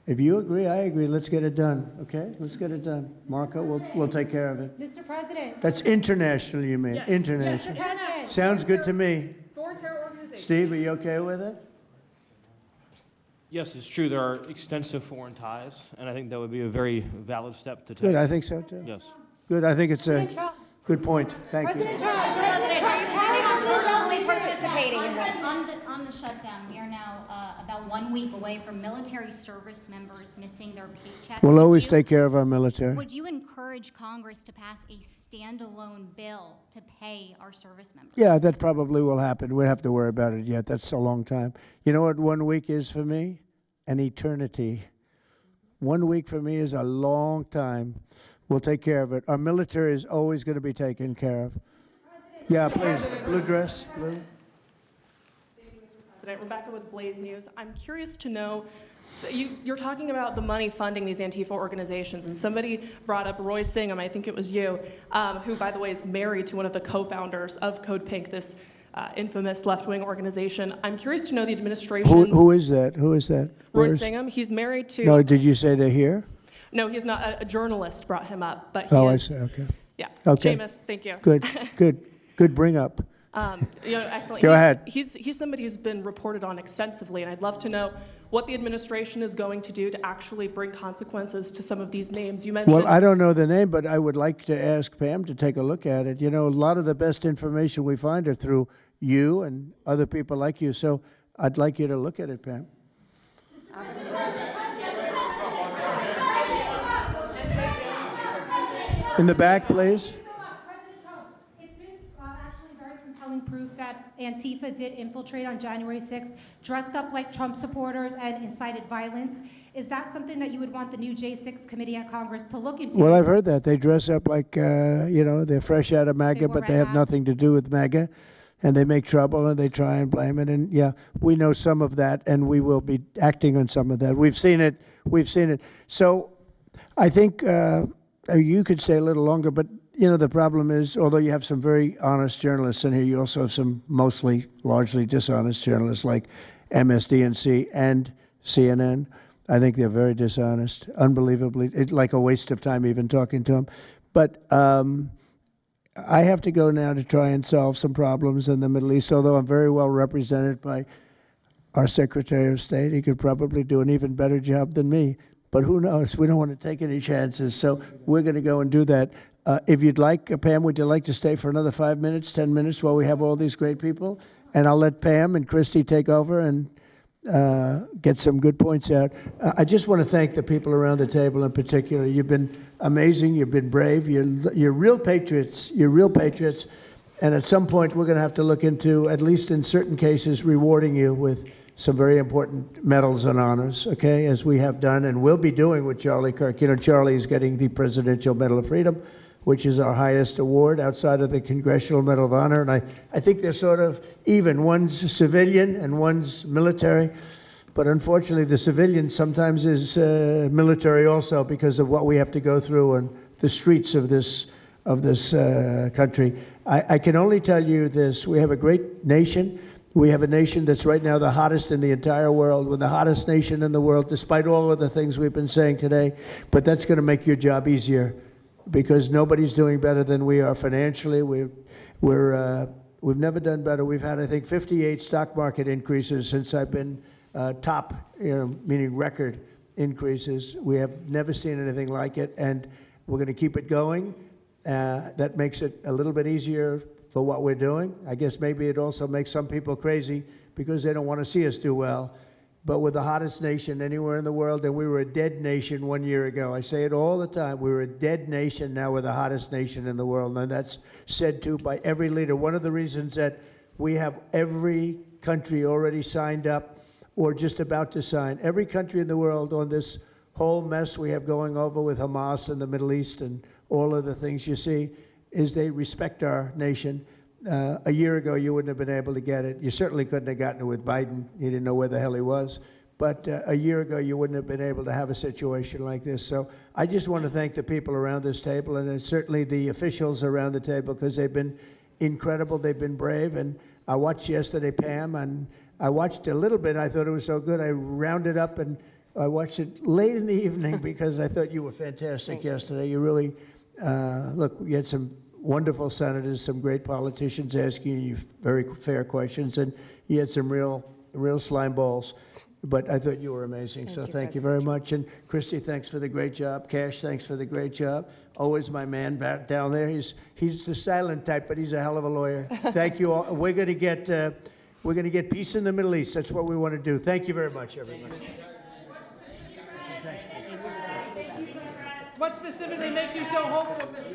If you agree, I agree. Let's get it done, okay? Let's get it done. Marco, we'll take care of it. Mr. President. That's international, you mean? Yes. International. Mr. President. Sounds good to me. Foreign terror organization. Steve, are you okay with it? Yes, it's true. There are extensive foreign ties, and I think that would be a very valid step to take. Good, I think so too. Yes. Good, I think it's a good point. Thank you. President Trump, are you planning on fully participating in this? On the shutdown, we are now about 1 week away from military service members missing their paychecks. We'll always take care of our military. Would you encourage Congress to pass a standalone bill to pay our service members? Yeah, that probably will happen. We don't have to worry about it yet. That's a long time. You know what 1 week is for me? An eternity. 1 week for me is a long time. We'll take care of it. Our military is always going to be taken care of. Yeah, please. Blue dress. Blue. President, Rebecca with Blaze News. I'm curious to know, so you're talking about the money funding these Antifa organizations, and somebody brought up Roy Singham, I think it was you, who, by the way, is married to one of the co-founders of Code Pink, this infamous left-wing organization. I'm curious to know the administration. Who is that? Who is that? Roy Singham. He's married to. No, did you say they're here? No, he's not. A journalist brought him up, but he Oh, I is, see. Okay. Yeah. Okay. Seamus, thank you. Good bring up. Excellent. Go ahead. He's somebody who's been reported on extensively, and I'd love to know what the administration is going to do to actually bring consequences to some of these names. You mentioned. Well, I don't know the name, but I would like to ask Pam to take a look at it. You know, a lot of the best information we find are through you and other people like you, so I'd like you to look at it, Pam. In the back, please. It's been actually very compelling proof that Antifa did infiltrate on January 6th, dressed up like Trump supporters and incited violence. Is that something that you would want the new J6 committee at Congress to look into? Well, I've heard that. They dress up like, they're fresh out of MAGA, but they have nothing to do with MAGA. And they make trouble and they try and blame it. And yeah, we know some of that, and we will be acting on some of that. We've seen it. So I think you could stay a little longer, but the problem is, although you have some very honest journalists in here, you also have some largely dishonest journalists like MSDNC and CNN. I think they're very dishonest, unbelievably. It's like a waste of time even talking to them. But I have to go now to try and solve some problems in the Middle East, although I'm very well represented by our Secretary of State. He could probably do an even better job than me. But who knows? We don't want to take any chances. So we're going to go and do that. If you'd like, Pam, would you like to stay for another 5 minutes, 10 minutes while we have all these great people? And I'll let Pam and Christy take over and get some good points out. I just want to thank the people around the table in particular. You've been amazing. You've been brave. You're real patriots. You're real patriots. And at some point, we're going to have to look into, at least in certain cases, rewarding you with some very important medals and honors, okay, as we have done and will be doing with Charlie Kirk. You know, Charlie is getting the Presidential Medal of Freedom, which is our highest award outside of the Congressional Medal of Honor. And I think they're sort of even. One's civilian and one's military. But unfortunately, the civilian sometimes is military also because of what we have to go through on the streets of this country. I can only tell you this. We have a great nation. We have a nation that's right now the hottest in the entire world. We're the hottest nation in the world, despite all of the things we've been saying today. But that's going to make your job easier because nobody's doing better than we are financially. We've never done better. We've had, I think, 58 stock market increases since I've been top, meaning record increases. We have never seen anything like it, and we're going to keep it going. That makes it a little bit easier for what we're doing. I guess maybe it also makes some people crazy because they don't want to see us do well. But we're the hottest nation anywhere in the world, and we were a dead nation 1 year ago. I say it all the time. We were a dead nation. Now we're the hottest nation in the world, and that's said too by every leader. One of the reasons that we have every country already signed up or just about to sign, every country in the world on this whole mess we have going over with Hamas and the Middle East and all of the things you see, is they respect our nation. A year ago, you wouldn't have been able to get it. You certainly couldn't have gotten it with Biden. You didn't know where the hell he was. But a year ago, you wouldn't have been able to have a situation like this. So I just want to thank the people around this table, and certainly the officials around the table, because they've been incredible. They've been brave. And I watched yesterday, Pam, and I watched a little bit. I thought it was so good. I rounded up, and I watched it late in the evening because I thought you were fantastic yesterday. You really, look, you had some wonderful senators, some great politicians asking you very fair questions, and you had some real slime balls. But I thought you were amazing, so thank you very much. And Christy, thanks for the great job. Cash, thanks for the great job. Always my man back down there. He's the silent type, but he's a hell of a lawyer. Thank you all. We're going to get peace in the Middle East. That's what we want to do. Thank you very much, everybody. What specifically makes you so hopeful, Mr.